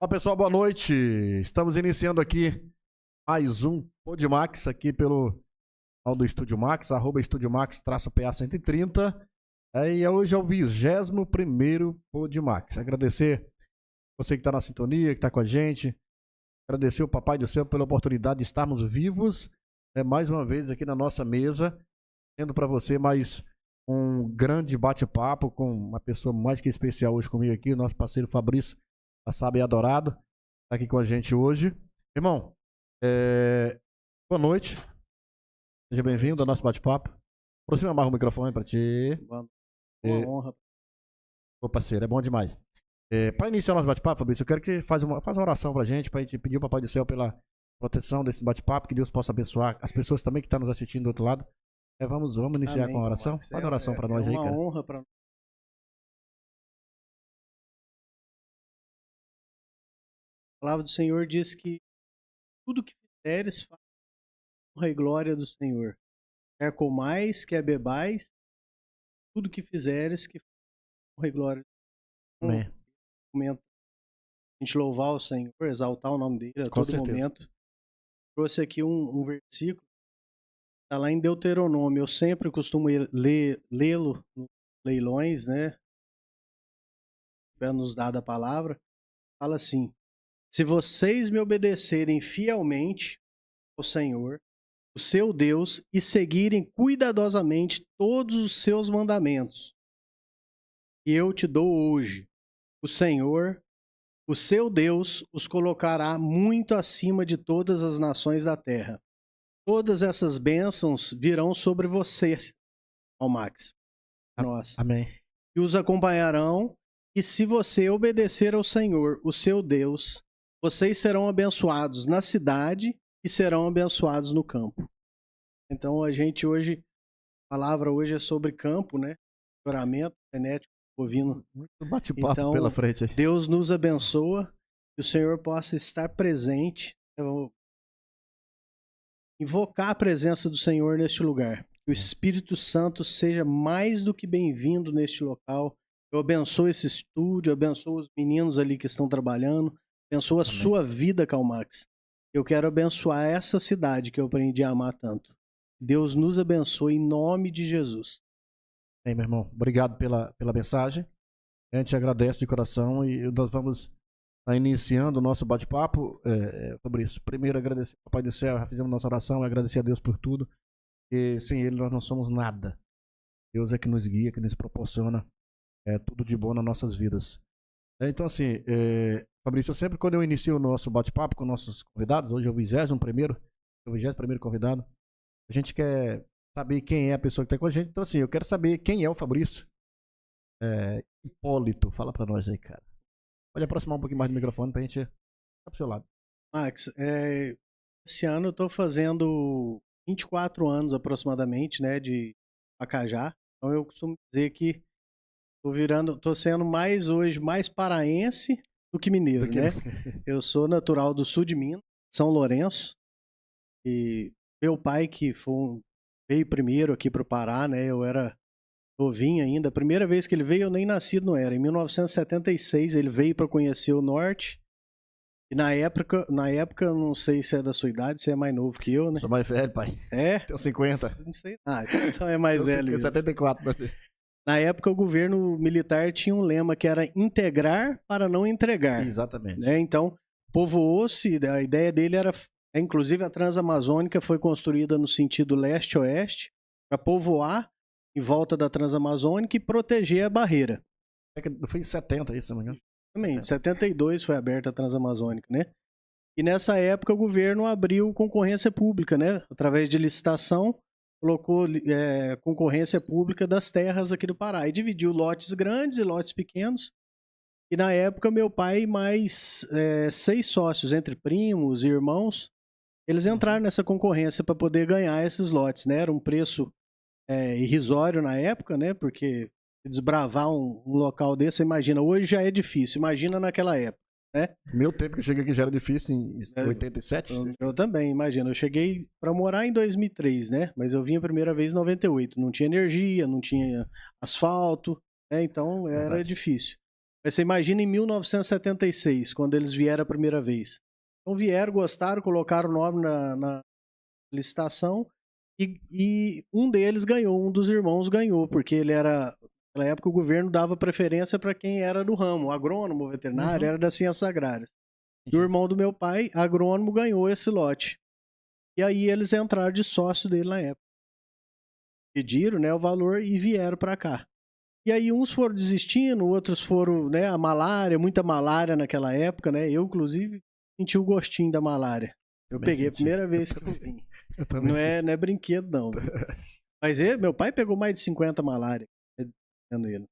Olá pessoal, boa noite. Estamos iniciando aqui mais um Podmax aqui pelo canal do Estúdio Max, Estúdio Max-PA 130. E hoje é o 21º Podmax. Agradecer você que está na sintonia, que está com a gente. Agradecer o Papai do Céu pela oportunidade de estarmos vivos mais uma vez aqui na nossa mesa, tendo para você mais um grande bate-papo com uma pessoa mais que especial hoje comigo aqui, o nosso parceiro Fabrício, Sabe e Adorado, tá aqui com a gente hoje. Irmão, boa noite. Seja bem-vindo ao nosso bate-papo. Aproxima mais o microfone para ti. Uma honra. Ô parceiro, é bom demais. Para iniciar o nosso bate-papo, Fabrício, eu quero que você faça uma oração pra gente, pra gente pedir ao Papai do Céu pela proteção desse bate-papo, que Deus possa abençoar as pessoas também que estão nos assistindo do outro lado. Vamos iniciar com a oração. Faz uma oração para nós aí, cara. É uma honra para nós. A palavra do Senhor diz que tudo que fizeres, faz honra e glória do Senhor. Quer comais, quer bebais, tudo que fizeres, que honra e glória do Senhor. Amém. Momento a gente louvar o Senhor, exaltar o nome dele a Com todo certeza. momento. Trouxe aqui um versículo, está lá em Deuteronômio. Eu sempre costumo lê-lo nos leilões, né? Tiver nos dado a palavra. Fala assim: se vocês me obedecerem fielmente ao Senhor, o seu Deus, e seguirem cuidadosamente todos os seus mandamentos, que eu te dou hoje, o Senhor, o seu Deus, os colocará muito acima de todas as nações da terra. Todas essas bênçãos virão sobre vocês, ó Max, nós, Amém. e os acompanharão. E se você obedecer ao Senhor, o seu Deus, vocês serão abençoados na cidade e serão abençoados no campo. Então a gente hoje, a palavra hoje é sobre campo, né? Melhoramento genético bovino. Muito bate-papo Então, pela frente aí. Deus nos abençoa, que o Senhor possa estar presente. Eu vou invocar a presença do Senhor neste lugar. Que o Espírito Santo seja mais do que bem-vindo neste local. Eu abençoo esse estúdio, abençoo os meninos ali que estão trabalhando, abençoo a sua vida, Calmax. Eu quero abençoar essa cidade que eu aprendi a amar tanto. Deus nos abençoe em nome de Jesus. Bem, meu irmão, obrigado pela mensagem. A gente agradece de coração e nós vamos iniciando o nosso bate-papo, Fabrício. Primeiro, agradecer ao Papai do Céu, já fizemos nossa oração, agradecer a Deus por tudo, e sem Ele nós não somos nada. Deus é que nos guia, que nos proporciona tudo de bom nas nossas vidas. Então, assim, Fabrício, sempre quando eu inicio o nosso bate-papo com nossos convidados, hoje é o 21º convidado, a gente quer saber quem é a pessoa que está com a gente. Então, assim, eu quero saber quem é o Fabrício. Hipólito, fala pra nós aí, cara. Pode aproximar um pouquinho mais do microfone pra gente ir pro seu lado. Max, esse ano eu tô fazendo 24 anos aproximadamente, né, de Pacajá. Então eu costumo dizer que tô sendo hoje mais paraense do que mineiro, né? Eu sou natural do sul de Minas, São Lourenço, e meu pai que veio primeiro aqui pro Pará, né? Eu era novinho ainda. A primeira vez que ele veio, eu nem nascido não era. Em 1976 ele veio para conhecer o norte. E na época, eu não sei se é da sua idade, se é mais novo que eu, né? Sou mais velho, pai. É? Tenho 50. Não sei. Então é mais velho. 74, você. Na época, o governo militar tinha um lema que era integrar para não entregar. Exatamente. Né? Então, povoou-se, a ideia dele era, inclusive a Transamazônica foi construída no sentido leste-oeste, para povoar em volta da Transamazônica e proteger a barreira. Foi em 70 isso, se não me engano. Também, em 72 foi aberta a Transamazônica, né? E nessa época o governo abriu concorrência pública, né? Através de licitação, colocou concorrência pública das terras aqui do Pará. E dividiu lotes grandes e lotes pequenos. E na época meu pai e mais 6 sócios, entre primos e irmãos, eles entraram nessa concorrência para poder ganhar esses lotes, né? Era um preço irrisório na época, né? Porque desbravar um local desse, imagina, hoje já é difícil, imagina naquela época, né? Meu tempo que eu cheguei aqui já era difícil, em 87. Eu também, imagina, eu cheguei para morar em 2003, né? Mas eu vim a primeira vez em 98, não tinha energia, não tinha asfalto, né? Então era difícil. Mas você imagina em 1976, quando eles vieram a primeira vez. Então vieram, gostaram, colocaram o nome na licitação e um deles ganhou, um dos irmãos ganhou, porque ele era... Naquela época o governo dava preferência para quem era do ramo, agrônomo, veterinário, era das ciências agrárias. E o irmão do meu pai, agrônomo, ganhou esse lote. E aí eles entraram de sócio dele na época. Pediram, né, o valor e vieram para cá. E aí uns foram desistindo, outros foram, né, a malária, muita malária naquela época, né? Eu, inclusive, senti o gostinho da malária. Eu peguei a primeira vez que eu vim. Não é brinquedo, não. Mas meu pai pegou mais de 50 malária. Ele.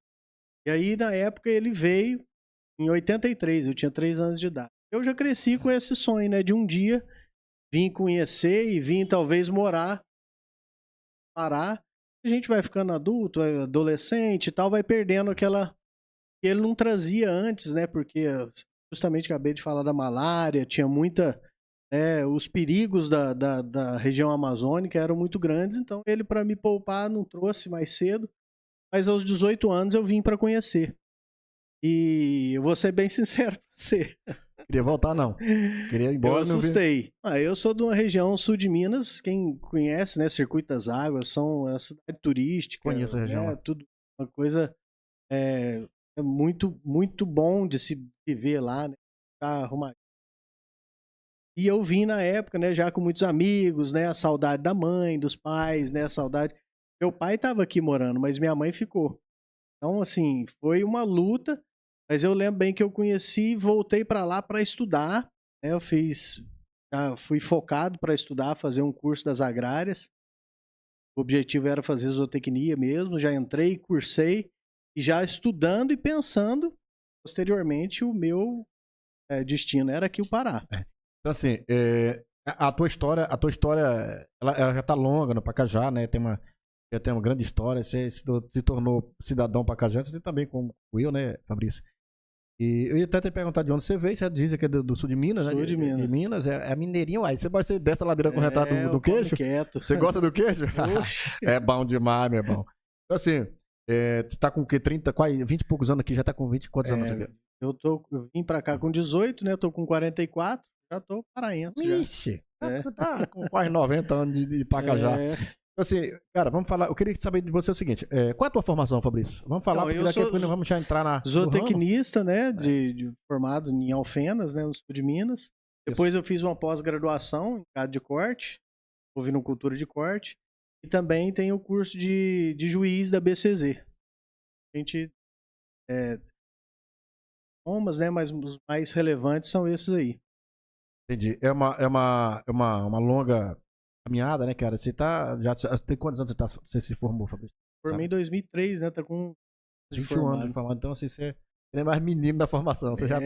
E aí, na época, ele veio em 83, eu tinha 3 anos de idade. Eu já cresci com esse sonho, né? De um dia vir conhecer e vir talvez morar, parar. A gente vai ficando adulto, adolescente e tal, vai perdendo aquela que ele não trazia antes, né? Porque justamente acabei de falar da malária, tinha muita... os perigos da região amazônica eram muito grandes, então ele, para me poupar, não trouxe mais cedo. Mas aos 18 anos eu vim para conhecer. E eu vou ser bem sincero pra você. Queria voltar, não. Queria ir embora. Eu assustei. Eu sou de uma região sul de Minas, quem conhece, né? Circuito das Águas, é uma cidade turística. Conheço a região. Tudo, uma coisa é muito, muito bom de se viver lá, né? Ficar arrumadinho. E eu vim na época, né? Já com muitos amigos, né? A saudade da mãe, dos pais, né? A saudade... Meu pai estava aqui morando, mas minha mãe ficou. Então, assim, foi uma luta, mas eu lembro bem que eu conheci e voltei para lá para estudar. Né? Já fui focado para estudar, fazer um curso das agrárias. O objetivo era fazer zootecnia mesmo, já entrei, cursei, e já estudando e pensando, posteriormente, o meu destino era aqui o Pará. Então, assim, a tua história ela já tá longa no Pacajá, né? Já tem uma grande história, você se tornou cidadão pacajense, você também, como eu, né, Fabrício? E eu ia até te perguntar de onde você veio, você diz que é do sul de Minas, né? Sul de Minas. De Minas, é mineirinho, aí você vai ser dessa ladeira correntada do queijo? Quieto. Você gosta do queijo? É bom demais, meu irmão. Então, assim, você tá com o quê? 30, quase 20 e poucos anos aqui, já tá com 20 quantos anos aqui? Eu vim pra cá com 18, né, tô com 44, já tô paraense. Ixi, tá com quase 90 anos de Pacajá. Assim, cara, vamos falar. Eu queria saber de você o seguinte: qual é a tua formação, Fabrício? Vamos falar, porque daqui a pouco vamos já entrar na. Zootecnista, né? Formado em Alfenas, né? No sul de Minas. Depois eu fiz uma pós-graduação em gado de corte, ovinocultura de corte. E também tem o curso de juiz da BCZ. A gente. Né? Mas os mais relevantes são esses aí. Entendi. É uma longa caminhada, né, cara? Você já tem quantos anos você se formou, Fabrício? Formei em 2003, né? Tá com 21 anos de formado. Então, assim, você é mais menino da formação. Você já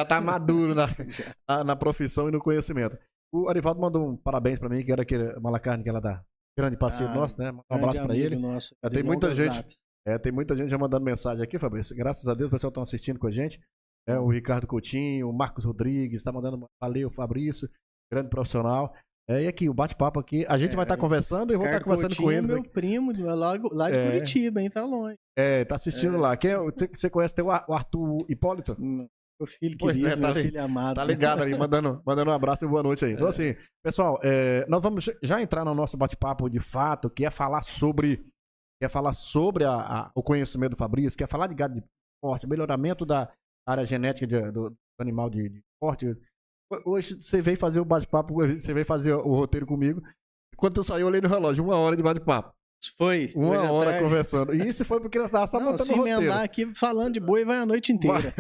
tá maduro na profissão e no conhecimento. O Arivaldo mandou um parabéns pra mim, que era aquele Malacarne, que ela dá grande parceiro nosso, né? Um abraço pra ele. Nosso, tem muita gente. Tem muita gente já mandando mensagem aqui, Fabrício. Graças a Deus, o pessoal tá assistindo com a gente. O Ricardo Coutinho, o Marcos Rodrigues, tá mandando valeu, Fabrício, grande profissional. E aqui, o bate-papo aqui, a gente vai estar conversando e vou estar conversando com eles. Meu primo, lá de Curitiba, hein? Tá longe. Tá assistindo lá. Quem você conhece? Tem o Arthur Hipólito? Meu filho querido, meu filho amado. Tá ligado ali, mandando um abraço e boa noite aí. Então, assim, pessoal, nós vamos já entrar no nosso bate-papo de fato, que é falar sobre o conhecimento do Fabrício, que é falar de gado de corte, melhoramento da área genética do animal de corte. Hoje você veio fazer o bate-papo, você veio fazer o roteiro comigo. Quando eu saí, eu olhei no relógio, 1 hora de bate-papo. Foi. 1 hora conversando. E isso foi porque nós estávamos só montando o roteiro. Se emendar aqui falando de boi, vai a noite inteira.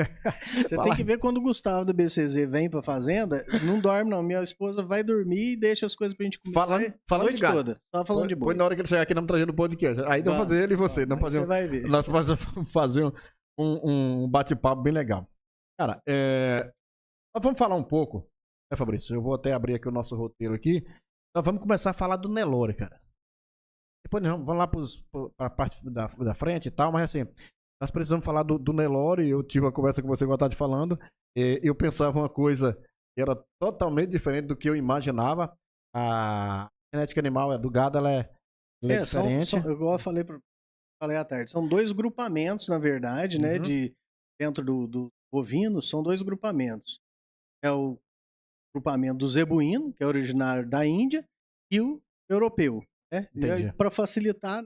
Você tem que ver quando o Gustavo da BCZ vem pra fazenda, não dorme não. Minha esposa vai dormir e deixa as coisas pra gente comer. Falando de gado. Toda, só falando de boi. Foi na hora que ele chegar aqui, não trazendo o podcast. Aí vamos fazer ele e você. Você vai ver. Nós vamos fazer um bate-papo bem legal. Cara, nós vamos falar um pouco, né, Fabrício? Eu vou até abrir aqui o nosso roteiro aqui. Nós vamos começar a falar do Nelore, cara. Depois vamos lá para a parte da frente e tal, mas assim, nós precisamos falar do Nelore. Eu tive uma conversa com você, igual eu estava te falando. Eu pensava uma coisa que era totalmente diferente do que eu imaginava. A genética animal do gado, ela é diferente. Igual eu falei falei à tarde. São 2 grupamentos, na verdade, né? Dentro do bovino, são 2 grupamentos. É o grupamento do zebuíno, que é originário da Índia, e o europeu. Né? E para facilitar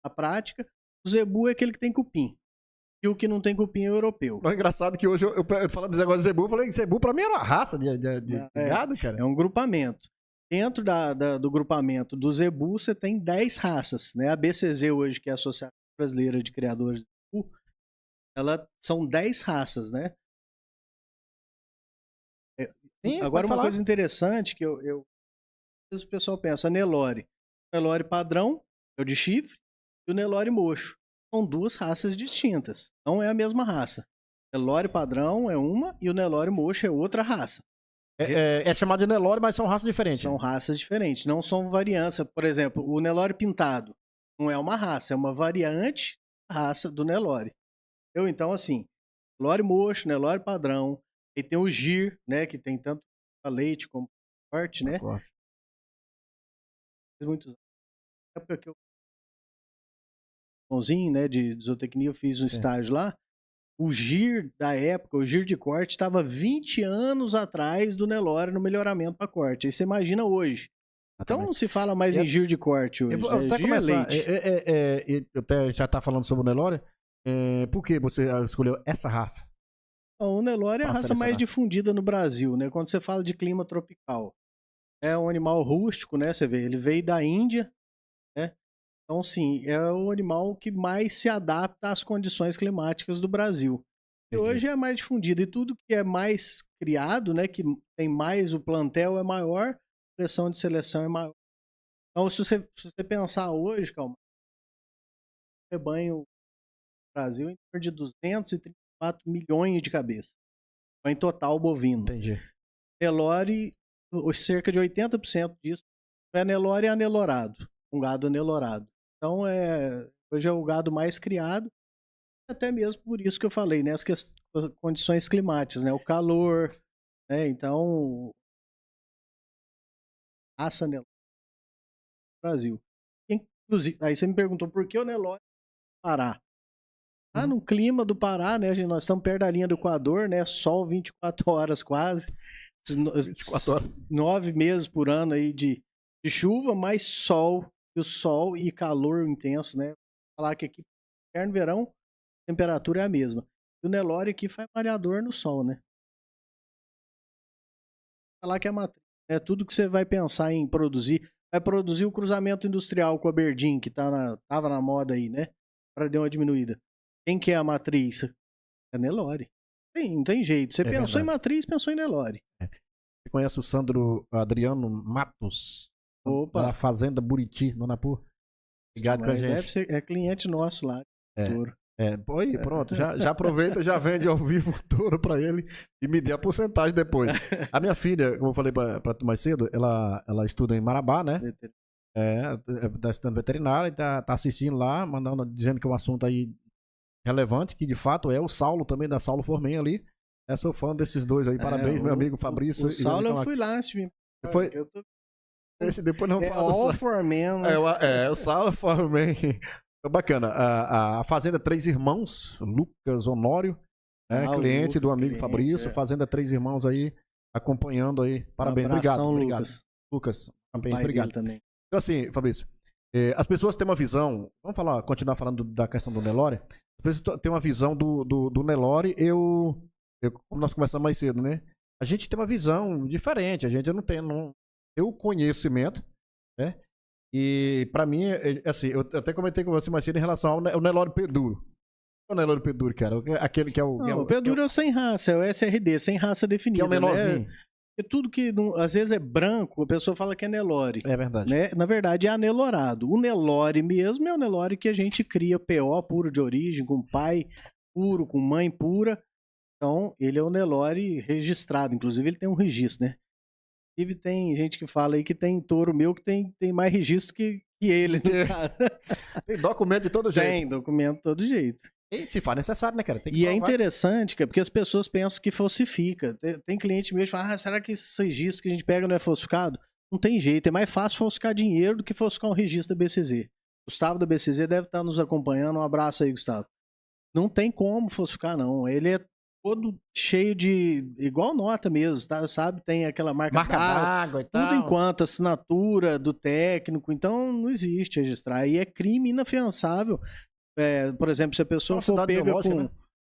a prática, o zebu é aquele que tem cupim. E o que não tem cupim é o europeu. É engraçado que hoje eu falando desse negócio de zebu, eu falei que zebu pra mim era uma raça de gado, cara. É um grupamento. Dentro do grupamento do zebu, você tem 10 raças. Né? A BCZ hoje, que é a Associação Brasileira de Criadores de Zebu, são 10 raças, né? Sim, agora, uma coisa interessante que às vezes o pessoal pensa, Nelore. O Nelore padrão é o de chifre e o Nelore mocho. São 2 raças distintas. Não é a mesma raça. O Nelore padrão é uma e o Nelore mocho é outra raça. É chamado de Nelore, mas são raças diferentes. São raças diferentes, não são variância. Por exemplo, o Nelore pintado não é uma raça, é uma variante da raça do Nelore. Então, assim, Nelore mocho, Nelore padrão, e tem o Gir, né, que tem tanto a leite como corte, né? Muitos anos. Na época que eu né, de zootecnia, eu fiz um estágio lá. O Gir da época, o Gir de corte, estava 20 anos atrás do Nelore no melhoramento para corte. Aí você imagina hoje. Então não se fala mais em Gir de corte hoje. Eu até Gir leite. Eu até já tá falando sobre o Nelore. Por que você escolheu essa raça? O Nelore é a raça mais difundida no Brasil, né? Quando você fala de clima tropical. É um animal rústico, né? Você vê, ele veio da Índia, né? Então, sim, é o animal que mais se adapta às condições climáticas do Brasil. E hoje é mais difundido. E tudo que é mais criado, né, que tem mais, o plantel é maior, a pressão de seleção é maior. Então, se você pensar hoje, calma, o rebanho no Brasil é em torno de 234 milhões de cabeças. Em total bovino. Entendi. Nelore, cerca de 80% disso é Nelore e anelorado. Um gado anelorado. Então, hoje é o gado mais criado, até mesmo por isso que eu falei, né? As condições climáticas, né? O calor, né? Então, raça Nelore no Brasil. Inclusive, aí você me perguntou por que o Nelore no Pará. No clima do Pará, né? Nós estamos perto da linha do Equador, né? Sol 24 horas quase. 24 horas. 9 meses por ano aí de chuva, mais sol. O sol e calor intenso, né? Falar que aqui, inverno e verão, a temperatura é a mesma. E o Nelore aqui faz malhador no sol, né? Falar que é matriz, né? Tudo que você vai pensar em produzir, vai produzir o cruzamento industrial com a Berdim, que tava na moda aí, né? Para dar uma diminuída. Quem que é a matriz? É Nelore. Não tem jeito. Você pensou em matriz, pensou em Nelore. Você conhece o Sandro Adriano Matos? Opa. Da Fazenda Buriti, no Napu. Ligado com a gente. Deve ser, é cliente nosso lá. Pronto. Já aproveita, já vende ao vivo o touro pra ele e me dê a porcentagem depois. A minha filha, como eu falei pra tu mais cedo, ela estuda em Marabá, né? Tá estudando veterinária e tá assistindo lá, dizendo que é um assunto aí relevante, que de fato é o Saulo também, da Saulo Formen ali. Sou fã desses dois aí. Parabéns, meu amigo Fabrício. O Saulo eu fui lá, Steve. Foi? Esse depois não fala. All for Men, né? O Saulo Formen. Bacana. A Fazenda Três Irmãos, Lucas Honório, cliente Lucas, do amigo Fabrício. Fazenda Três Irmãos aí, acompanhando aí. Parabéns, obrigado. Lucas, parabéns, obrigado. Também. Então, assim, Fabrício, as pessoas têm uma visão. Vamos continuar falando da questão do Nelore. As pessoas têm uma visão do Nelore. Como nós conversamos mais cedo, né? A gente tem uma visão diferente. Eu não tenho o conhecimento, né? E pra mim, assim, eu até comentei com você mais cedo em relação ao Nelore Peduro. O Nelore Peduro, cara, aquele que é o... o Peduro é o sem raça, é o SRD, sem raça definida. Que é o menorzinho. Né? É tudo que, às vezes, é branco, a pessoa fala que é Nelore. É verdade. Né? Na verdade, é anelorado. O Nelore mesmo é o Nelore que a gente cria PO puro de origem, com pai puro, com mãe pura. Então, ele é o Nelore registrado. Inclusive, ele tem um registro, né? Inclusive, tem gente que fala aí que tem touro meu que tem mais registro que ele. Tem documento de todo jeito. Tem documento de todo jeito. E se for necessário, né, cara? Tem que provar. É interessante, cara, porque as pessoas pensam que falsifica. Tem cliente meu que fala, será que esse registro que a gente pega não é falsificado? Não tem jeito, é mais fácil falsificar dinheiro do que falsificar um registro da BCZ. Gustavo da BCZ deve estar nos acompanhando, um abraço aí, Gustavo. Não tem como falsificar, não. Ele é todo cheio de... igual nota mesmo, tá? Sabe? Tem aquela marca d'água e tal. tudo enquanto assinatura do técnico, então não existe registrar. E é crime inafiançável. Por exemplo, se a pessoa for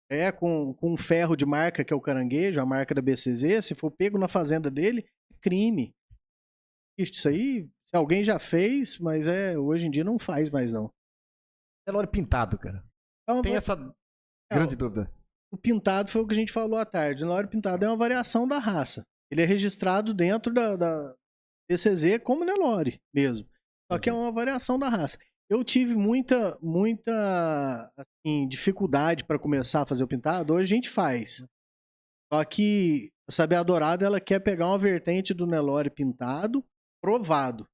pega com um ferro de marca, que é o caranguejo, a marca da BCZ, se for pego na fazenda dele, é crime. Isso aí, se alguém já fez, mas hoje em dia não faz mais, não. Nelore pintado, cara. Então, tem essa grande dúvida. O pintado foi o que a gente falou à tarde. O Nelore pintado é uma variação da raça. Ele é registrado dentro da BCZ como Nelore mesmo. Só que é uma variação da raça. Eu tive muita assim, dificuldade para começar a fazer o pintado. Hoje a gente faz. Só que a Sabiá Dourada, ela quer pegar uma vertente do Nelore pintado provado.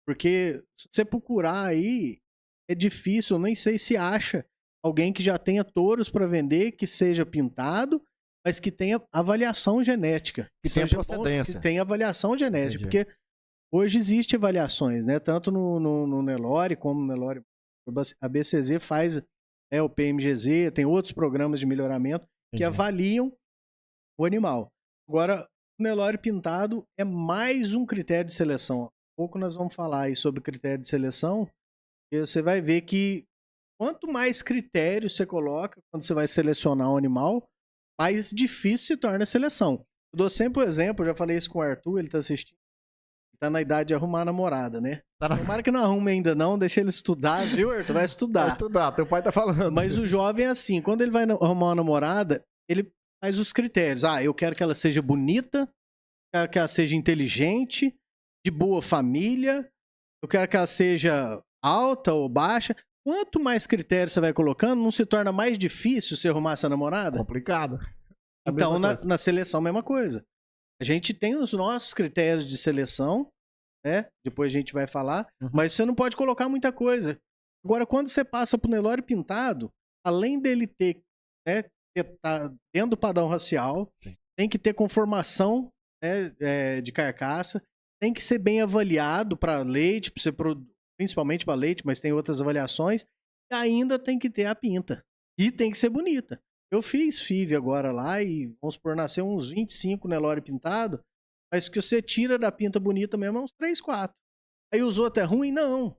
Porque se você procurar aí, é difícil, eu nem sei se acha alguém que já tenha touros para vender, que seja pintado, mas que tenha avaliação genética. Que tenha procedência. Que tenha avaliação genética. Entendi. Porque hoje existem avaliações, né? Tanto no Nelore como no Nelore. A BCZ faz o PMGZ, tem outros programas de melhoramento que avaliam o animal. Agora, o Nelore pintado é mais um critério de seleção. Daqui a pouco nós vamos falar aí sobre critério de seleção. E você vai ver que quanto mais critérios você coloca quando você vai selecionar um animal, mais difícil se torna a seleção. Eu dou sempre o exemplo, eu já falei isso com o Arthur, ele tá assistindo. Tá na idade de arrumar namorada, né? Tomara que não arrume ainda não, deixa ele estudar, viu, Arthur? Vai estudar. Vai estudar, teu pai tá falando. Mas o jovem é assim, quando ele vai arrumar uma namorada, ele faz os critérios. Eu quero que ela seja bonita, quero que ela seja inteligente, de boa família, eu quero que ela seja alta ou baixa. Quanto mais critérios você vai colocando, não se torna mais difícil você arrumar essa namorada? Complicado. Então, na seleção, a mesma coisa. A gente tem os nossos critérios de seleção, né? Depois a gente vai falar, mas você não pode colocar muita coisa. Agora, quando você passa pro Nelore pintado, além dele ter, né, tá dentro do padrão racial, sim, tem que ter conformação, né, de carcaça, tem que ser bem avaliado para leite, principalmente para leite, mas tem outras avaliações, e ainda tem que ter a pinta. E tem que ser bonita. Eu fiz FIV agora lá e, vamos supor, nasceu uns 25 Nelore pintado, mas que você tira da pinta bonita mesmo é uns 3, 4. Aí os outros é ruim? Não.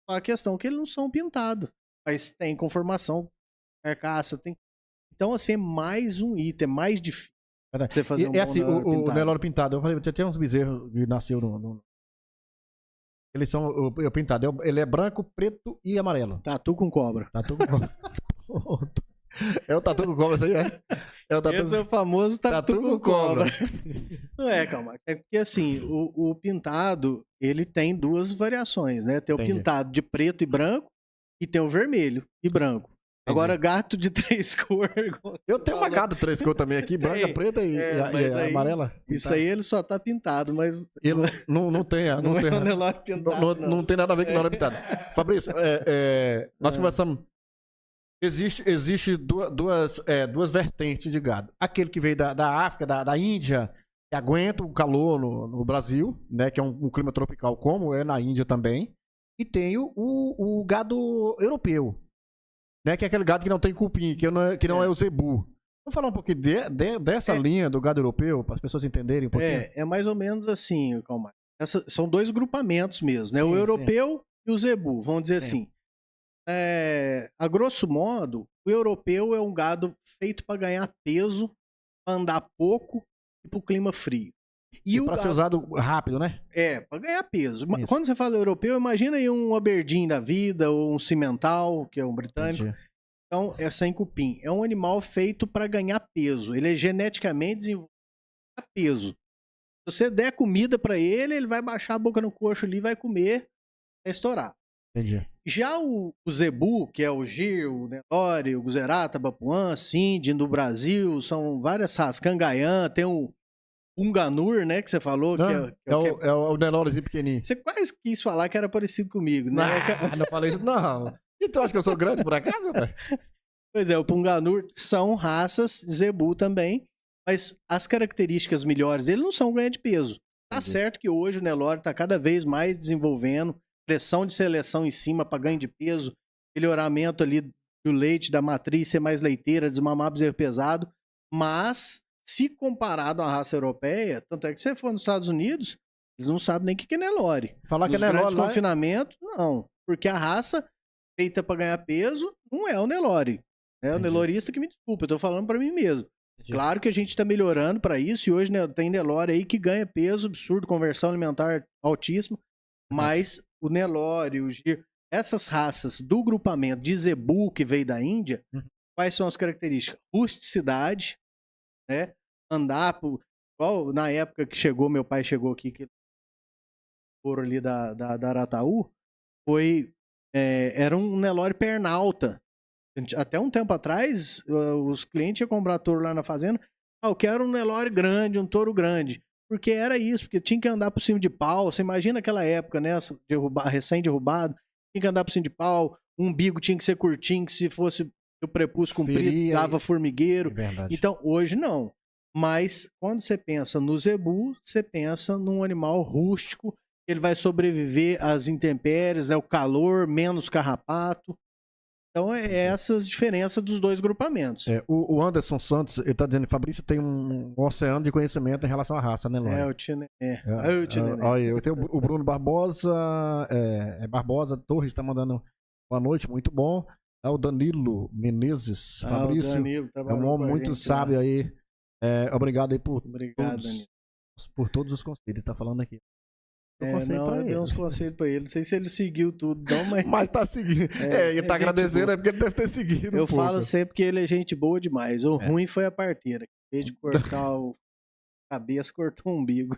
Só a questão é que eles não são pintados. Mas tem conformação, carcaça, tem... Então, assim, é mais um item, é mais difícil você fazer um bom assim, o pintado. Nelore pintado, eu falei, tem uns bezerros que nasceu Eles são o pintado, ele é branco, preto e amarelo. Tatu com cobra. Tatu com cobra. É o tatu com cobra, isso aí é o tatu... Esse é o famoso tatu com cobra. Não é, calma. É porque assim, o pintado, ele tem duas variações, né? Tem o pintado de preto e branco e tem o vermelho e branco. Entendi. Agora, gato de 3 cores... Eu tenho uma gata de 3 cores também aqui, branca, preta e amarela. Pintado. Isso aí ele só tá pintado, mas... Ele não tem, não tem. Nelore pintado, não tem nada a ver com Nelore pintado. Fabrício, nós conversamos... Existe duas vertentes de gado. Aquele que veio da África, da Índia, que aguenta o calor no Brasil, né, que é um clima tropical, como é na Índia também. E tem o gado europeu, né, que é aquele gado que não tem cupim, que não é o zebu. Vamos falar um pouquinho dessa linha do gado europeu, para as pessoas entenderem um pouquinho? É mais ou menos assim, calma. São dois grupamentos mesmo, né? Sim, o europeu e o zebu, vamos dizer assim. A grosso modo, o europeu é um gado feito para ganhar peso, para andar pouco e para o clima frio. E para ser usado rápido, né? Para ganhar peso. Isso. Quando você fala europeu, imagina aí um Aberdeen da vida ou um Cimental, que é um britânico. Entendi. Então, é sem cupim. É um animal feito para ganhar peso. Ele é geneticamente desenvolvido para peso. Se você der comida para ele, ele vai baixar a boca no coxo ali, vai comer, vai estourar. Entendi. Já o zebu, que é o gir, o Nelore, o Guzerata, Bapuã, Sindhi do Brasil, são várias raças. Cangaiã, tem o Punganur, né, que você falou. É o Nelorezinho pequenininho. Você quase quis falar que era parecido comigo, né? Não falei isso, não. E tu acha que eu sou grande por acaso, velho? Pois é, o Punganur são raças zebu também, mas as características melhores dele não são ganho de peso. Tá certo que hoje o Nelore tá cada vez mais desenvolvendo, pressão de seleção em cima para ganho de peso, melhoramento ali do leite, da matriz ser mais leiteira, desmamar bezerro pesado, mas se comparado à raça europeia, tanto é que você for nos Estados Unidos, eles não sabem nem o que é Nelore. Falar que é Nelore lá... confinamento, não, porque a raça feita para ganhar peso não é o Nelore. É o Nelorista que me desculpa, eu tô falando para mim mesmo. Entendi. Claro que a gente tá melhorando para isso e hoje tem Nelore aí que ganha peso absurdo, conversão alimentar altíssima, mas o Nelore, o Gir, essas raças do grupamento de Zebu que veio da Índia, quais são as características? Rusticidade, né? Andar por... Igual na época que chegou, meu pai chegou aqui, que foram ali da Arataú, era um Nelore perna alta. Até um tempo atrás, os clientes iam comprar touro lá na fazenda. Eu quero um Nelore grande, um touro grande. Porque era isso, porque tinha que andar por cima de pau. Você imagina aquela época, né? Recém-derrubado. Tinha que andar por cima de pau. O umbigo tinha que ser curtinho, que se fosse o prepúcio comprido, dava formigueiro. É então, hoje não. Mas, quando você pensa no zebu, você pensa num animal rústico. Ele vai sobreviver às intempéries, o calor, menos carrapato. Então, é essas diferenças dos dois grupamentos. O Anderson Santos, ele tá dizendo que Fabrício tem um oceano de conhecimento em relação à raça, né, Lóia? O Tine. Olha, eu tenho o Bruno Barbosa, Barbosa Torres tá mandando boa noite, muito bom. O Danilo Menezes, Fabrício, o Danilo, é um homem muito sábio aí. Obrigado aí por todos os conselhos, tá falando aqui. Eu dei uns conselhos pra ele. Não sei se ele seguiu tudo, não, mas... Mas tá seguindo. Ele tá agradecendo, é porque ele deve ter seguido. Eu falo sempre que ele é gente boa demais. O ruim foi a parteira. Em vez de cortar a cabeça, cortou o umbigo.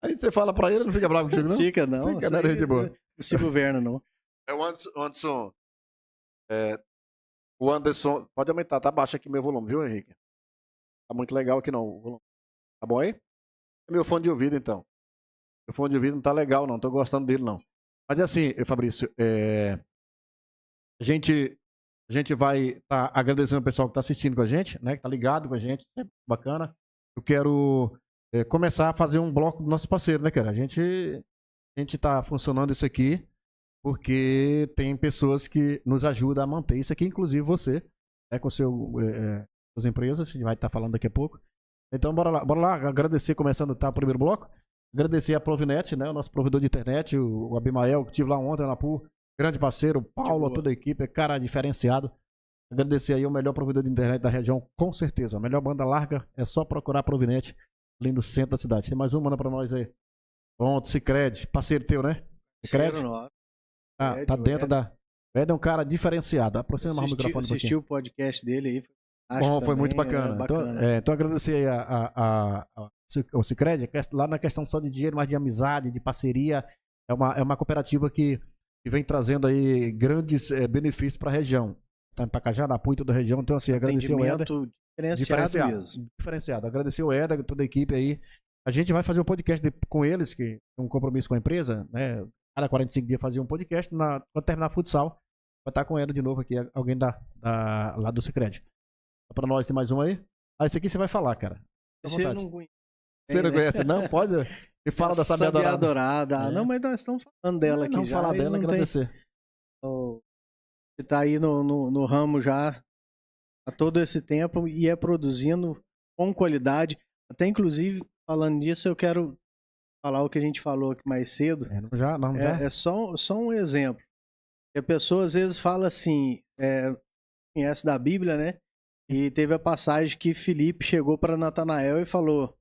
Aí você fala pra ele, não fica bravo contigo, não? Fica, não. Fica, não é gente boa. Não se governa, não. O Anderson. O Anderson. Pode aumentar, tá baixo aqui meu volume, viu, Henrique? Tá muito legal aqui, não. O volume. Tá bom aí? Meu fone de ouvido, então. Meu fone de ouvido não tá legal, não. Tô gostando dele, não. Mas assim, Fabrício, a gente vai estar agradecendo o pessoal que tá assistindo com a gente, né? Que tá ligado com a gente. É bacana. Eu quero começar a fazer um bloco do nosso parceiro, né, cara? A gente tá funcionando isso aqui porque tem pessoas que nos ajudam a manter isso aqui, inclusive você, com suas empresas, a gente vai estar falando daqui a pouco. Então, bora lá agradecer, começando o primeiro bloco. Agradecer a Provinet, né? O nosso provedor de internet, o Abimael, que estive lá ontem na PUR, grande parceiro, o Paulo, toda a equipe, cara diferenciado. Agradecer aí o melhor provedor de internet da região, com certeza. A melhor banda larga é só procurar a Provinet ali no centro da cidade. Tem mais uma, manda pra nós aí. Pronto, Sicredi, parceiro teu, né? Sicredi? Tá dentro da... O Ed é um cara diferenciado. Aproxima mais o microfone um pouquinho. Assisti o podcast dele aí. Bom, foi muito bacana. Então agradecer aí o Sicredi, lá na questão só de dinheiro, mas de amizade, de parceria. É uma cooperativa que vem trazendo aí grandes benefícios para a região. Tá em Pacajá, na Apuí, toda a região. Então, assim, agradecer o Éder. Diferenciado. Agradecer o Éder, toda a equipe aí. A gente vai fazer um podcast com eles, que tem um compromisso com a empresa, né? Cada 45 dias fazer um podcast. Quando terminar futsal, vai estar com o Éder de novo aqui, alguém lá do Sicredi. Para nós, tem mais um aí? Esse aqui você vai falar, cara. Você não conhece. Você não conhece, não? Pode? E fala da Sabia Dourada. Não, mas nós estamos falando dela aqui. Vamos falar dela e agradecer. Você tá aí no ramo já há todo esse tempo e produzindo com qualidade. Até inclusive, falando nisso, eu quero falar o que a gente falou aqui mais cedo. É só um exemplo. A pessoa às vezes fala assim, conhece da Bíblia, né? E teve a passagem que Filipe chegou para Natanael e falou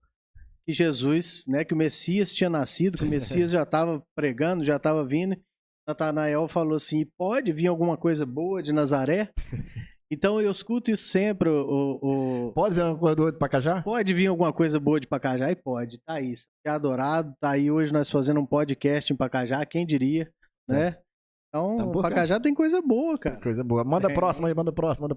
que Jesus, né, que o Messias tinha nascido, que o Messias já estava pregando, já estava vindo. Natanael falou assim, pode vir alguma coisa boa de Nazaré? Então eu escuto isso sempre. Pode vir alguma coisa boa de Pacajá? Pode vir alguma coisa boa de Pacajá? E pode, tá aí. Adorado, tá aí hoje nós fazendo um podcast em Pacajá, quem diria, né? Então, tá Pacajá tem coisa boa, cara. Coisa boa. Manda próximo aí, manda próximo.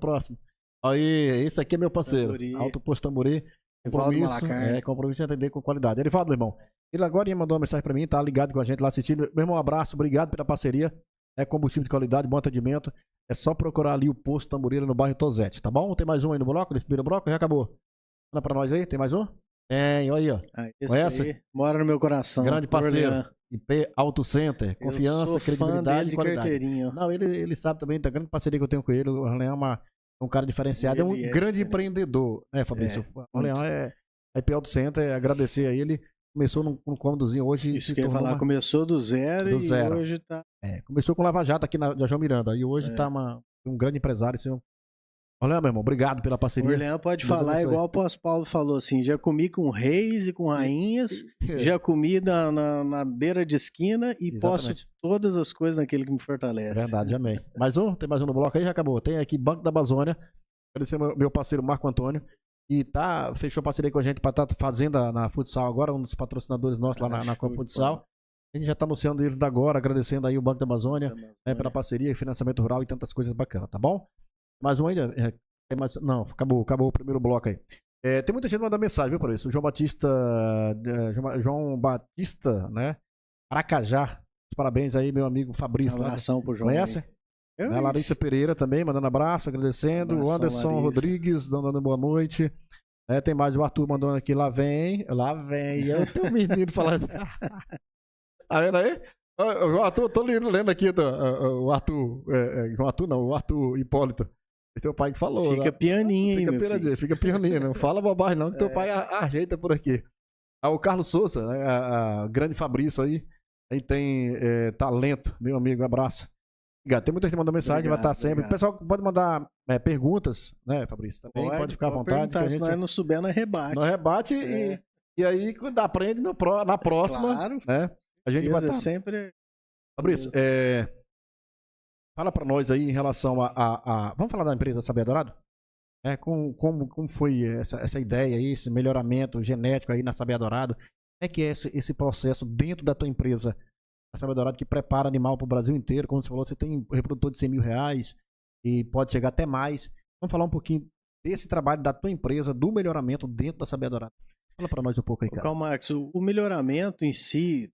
Aí, esse aqui é meu parceiro. Alto Posto Tambori. Compromisso em atender com qualidade. Ele fala, meu irmão. Ele agora mandou uma mensagem pra mim, tá ligado com a gente lá assistindo. Meu irmão, um abraço, obrigado pela parceria. É combustível de qualidade, bom atendimento. É só procurar ali o Posto Tamborila no bairro Tosete, tá bom? Tem mais um aí no bloco, nesse primeiro bloco? Já acabou. Manda pra nós aí, tem mais um? Tem, olha aí, ó. Esse Conhece? aí mora no meu coração. Grande parceiro. Orlean. IP Auto Center. Eu Confiança, sou fã credibilidade dele e de qualidade. carteirinha. Não, ele sabe também da grande parceria que eu tenho com ele. O Orlean é um cara diferenciado. É um Ele é grande diferente. empreendedor, né, Fabrício? É, O Orlean é IP Auto Center. Agradecer a ele. Começou num cômodozinho, hoje Isso se que eu ia tornou falar, começou do zero do zero. e hoje tá. Começou com Lava Jato aqui na João Miranda. E hoje tá um grande empresário. Orlean, meu irmão, obrigado pela O parceria. Orlean pode Deus falar abençoe. igual o apóstolo Paulo falou assim: já comi com reis e com rainhas, já comi na beira de esquina e posso Exatamente. todas as coisas naquele que me É fortalece. verdade, amém. Mais um? Tem mais um no bloco aí? Já acabou. Tem aqui Banco da Amazônia. Agradecer meu parceiro Marco Antônio. E fechou parceria com a gente para estar fazendo na Futsal agora, um dos patrocinadores nossos lá na Copa Futsal. A gente já está anunciando eles agora, agradecendo aí o Banco da Amazônia pela parceria, financiamento rural e tantas coisas bacanas, tá bom? Mais um ainda? Não, acabou o primeiro bloco aí. Tem muita gente mandando mensagem, viu, por isso? O João Batista, né? Aracajá. Parabéns aí, meu amigo Fabrício. Um abração pro João. Conhece? A Larissa Pereira também, mandando abraço, agradecendo. O Anderson Larissa. Rodrigues, dando boa noite. Tem mais o Arthur mandando aqui, lá vem. Eu tenho um menino falando. Tá vendo aí? O Arthur, tô lendo aqui, o Arthur. O Arthur não, o Arthur Hipólito. Esse teu pai que falou. Fica pianinho aí, meu filho. Fica pianinho, não fala bobagem não, que teu pai ajeita por aqui. O Carlos Souza, grande Fabrício aí. Aí tem talento, meu amigo, abraço. Obrigado. Tem muita gente mandando mensagem, vai estar sempre. O pessoal pode mandar perguntas, né, Fabrício? Também pode ficar à vontade. Se nós não souber, nós rebate. Nós rebate e aí, quando aprende na próxima, claro. né? A gente vai estar. Sempre. Fabrício, fala pra nós aí em relação a. Vamos falar da empresa Saber Dourado? Como foi essa ideia aí, esse melhoramento genético aí na Saber Dourado? Como é que é esse processo dentro da tua empresa? A Saber Dourado que prepara animal para o Brasil inteiro, como você falou, você tem um reprodutor de R$100 mil e pode chegar até mais. Vamos falar um pouquinho desse trabalho da tua empresa, do melhoramento dentro da Saber Dourado. Fala para nós um pouco aí, cara. Calma, Max, o melhoramento em si,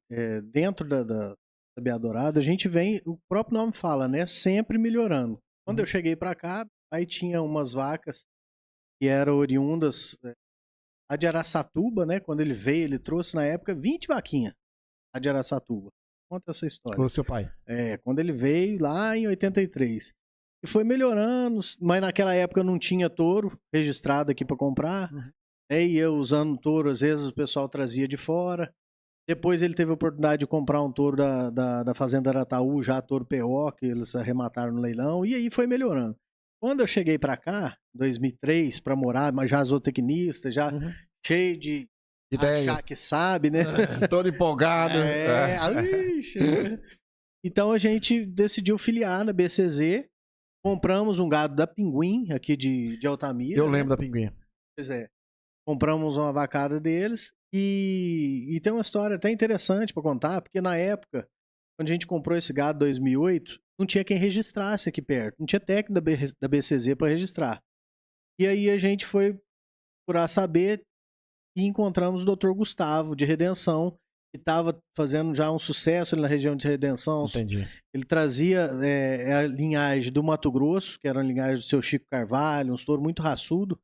dentro da Saber Dourado, a gente vem, o próprio nome fala, né? Sempre melhorando. Quando eu cheguei para cá, aí tinha umas vacas que eram oriundas lá de Araçatuba, né? Quando ele veio, ele trouxe na época 20 vaquinhas lá de Araçatuba. Conta essa história. O seu pai. Quando ele veio lá em 83. E foi melhorando, mas naquela época não tinha touro registrado aqui para comprar. E eu usando touro, às vezes o pessoal trazia de fora. Depois ele teve a oportunidade de comprar um touro da Fazenda Arataú, já touro PO, que eles arremataram no leilão. E aí foi melhorando. Quando eu cheguei para cá, em 2003, para morar, mas já zootecnista, já cheio de ideias. Achar que sabe, né? Todo empolgado. Então a gente decidiu filiar na BCZ, compramos um gado da Pinguim, aqui de Altamira. Eu lembro da Pinguim. Pois é. Compramos uma vacada deles e tem uma história até interessante para contar, porque na época, quando a gente comprou esse gado em 2008, não tinha quem registrasse aqui perto, não tinha técnico da BCZ para registrar. E aí a gente foi procurar saber e encontramos o Dr. Gustavo, de Redenção, que estava fazendo já um sucesso ali na região de Redenção. Entendi. Ele trazia a linhagem do Mato Grosso, que era a linhagem do seu Chico Carvalho, um touro muito raçudo.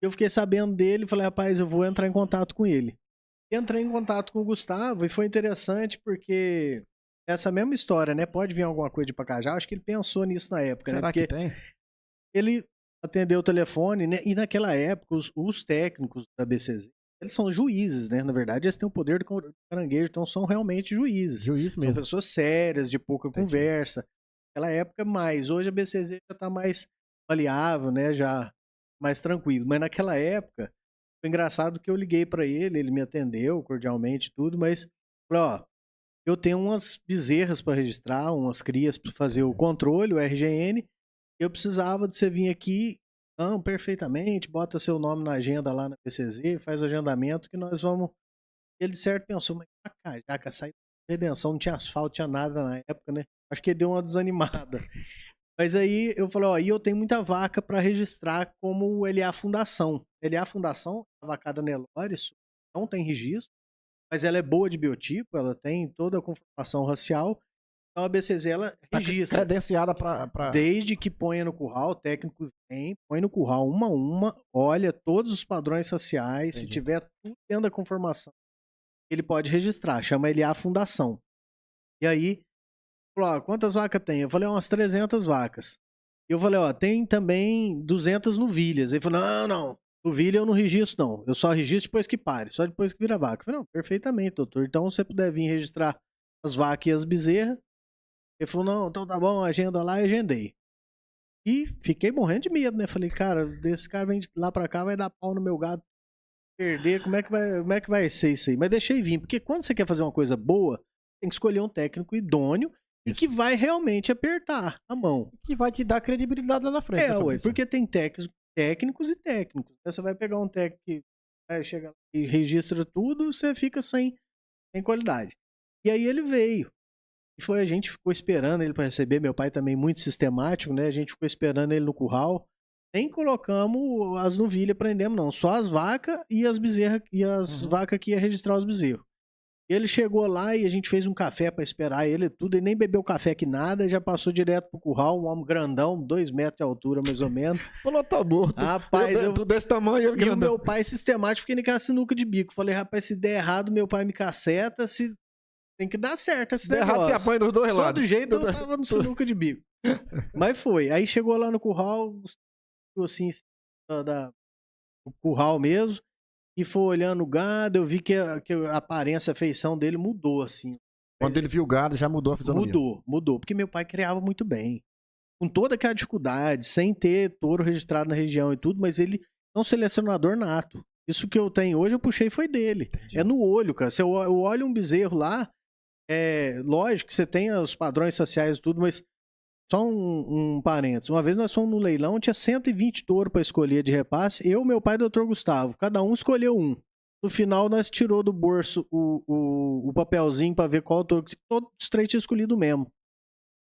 Eu fiquei sabendo dele e falei, rapaz, eu vou entrar em contato com ele. Entrei em contato com o Gustavo e foi interessante porque essa mesma história, né? Pode vir alguma coisa de Pacajá, acho que ele pensou nisso na época, Será né? Porque que tem? ele atendeu o telefone, né? E naquela época, os técnicos da BCZ, eles são juízes, né? Na verdade, eles têm o poder do caranguejo, então são realmente juízes. Juiz mesmo. São pessoas sérias, de pouca conversa. Naquela época, mais. Hoje a BCZ já tá mais maleável, né? Já mais tranquilo. Mas naquela época, foi engraçado que eu liguei para ele me atendeu cordialmente e tudo, mas falou, eu tenho umas bezerras para registrar, umas crias para fazer o controle, o RGN, eu precisava de você vir aqui, não, perfeitamente, bota seu nome na agenda lá na PCZ, faz o agendamento que nós vamos... Ele de certo pensou, mas Pacajá, sair da Redenção, não tinha asfalto, tinha nada na época, né? Acho que ele deu uma desanimada. Mas aí eu falei, e eu tenho muita vaca para registrar como LA Fundação. LA Fundação, a vacada Nelore, não tem registro, mas ela é boa de biotipo, ela tem toda a conformação racial Então a BCZ, ela registra. Credenciada pra... Desde que ponha no curral, o técnico vem, põe no curral uma a uma, olha todos os padrões raciais, se tiver tudo dentro da conformação, ele pode registrar, chama ele a fundação. E aí, falou, ó, quantas vacas tem? Eu falei, umas 300 vacas. E eu falei, ó, tem também 200 novilhas. Ele falou, não, novilha eu não registro não, eu só registro depois que pare, só depois que vira vaca. Eu falei, não, perfeitamente, doutor, então se você puder vir registrar as vacas e as bezerras. Ele falou, não, então tá bom, agenda lá, e agendei. E fiquei morrendo de medo, né? Falei, cara, desse cara vem de lá pra cá, vai dar pau no meu gado, perder, como é que vai ser isso aí? Mas deixei vir, porque quando você quer fazer uma coisa boa, tem que escolher um técnico idôneo e que vai realmente apertar a mão. Que vai te dar credibilidade lá na frente. Ué, porque tem técnicos e técnicos. Você vai pegar um técnico que chega lá e registra tudo, você fica sem qualidade. E aí ele veio. E a gente ficou esperando ele para receber. Meu pai também muito sistemático, né? A gente ficou esperando ele no curral. Nem colocamos as novilhas, prendemos, não. Só as vacas e as bezerras, e as vacas que ia registrar os bezerros. Ele chegou lá e a gente fez um café para esperar ele e tudo. Ele nem bebeu café que nada, já passou direto pro curral, um homem grandão, 2 metros de altura mais ou menos. Falou, tá morto. Rapaz, tudo desse tamanho. E o meu pai sistemático, porque ele quer sinuca de bico. Falei, rapaz, se der errado, meu pai me caceta, se... Tem que dar certo esse negócio. Errado, você apanha dos dois lados. De todo jeito eu tava no sinuca de bico. Mas foi. Aí chegou lá no curral, assim, o curral mesmo, e foi olhando o gado, eu vi que a aparência, a feição dele mudou, assim. Quando ele viu o gado, já mudou a fisionomia. Mudou, porque meu pai criava muito bem. Com toda aquela dificuldade, sem ter touro registrado na região e tudo, mas ele é um selecionador nato. Isso que eu tenho hoje, eu puxei foi dele. Entendi. É no olho, cara. Se eu olho um bezerro lá, lógico que você tem os padrões sociais e tudo, mas só um parênteses. Uma vez nós fomos no leilão, tinha 120 touros para escolher de repasse. Eu, meu pai e o Dr. Gustavo, cada um escolheu um. No final, nós tirou do bolso o papelzinho para ver qual touro. Todos os 3 tinham escolhido o mesmo.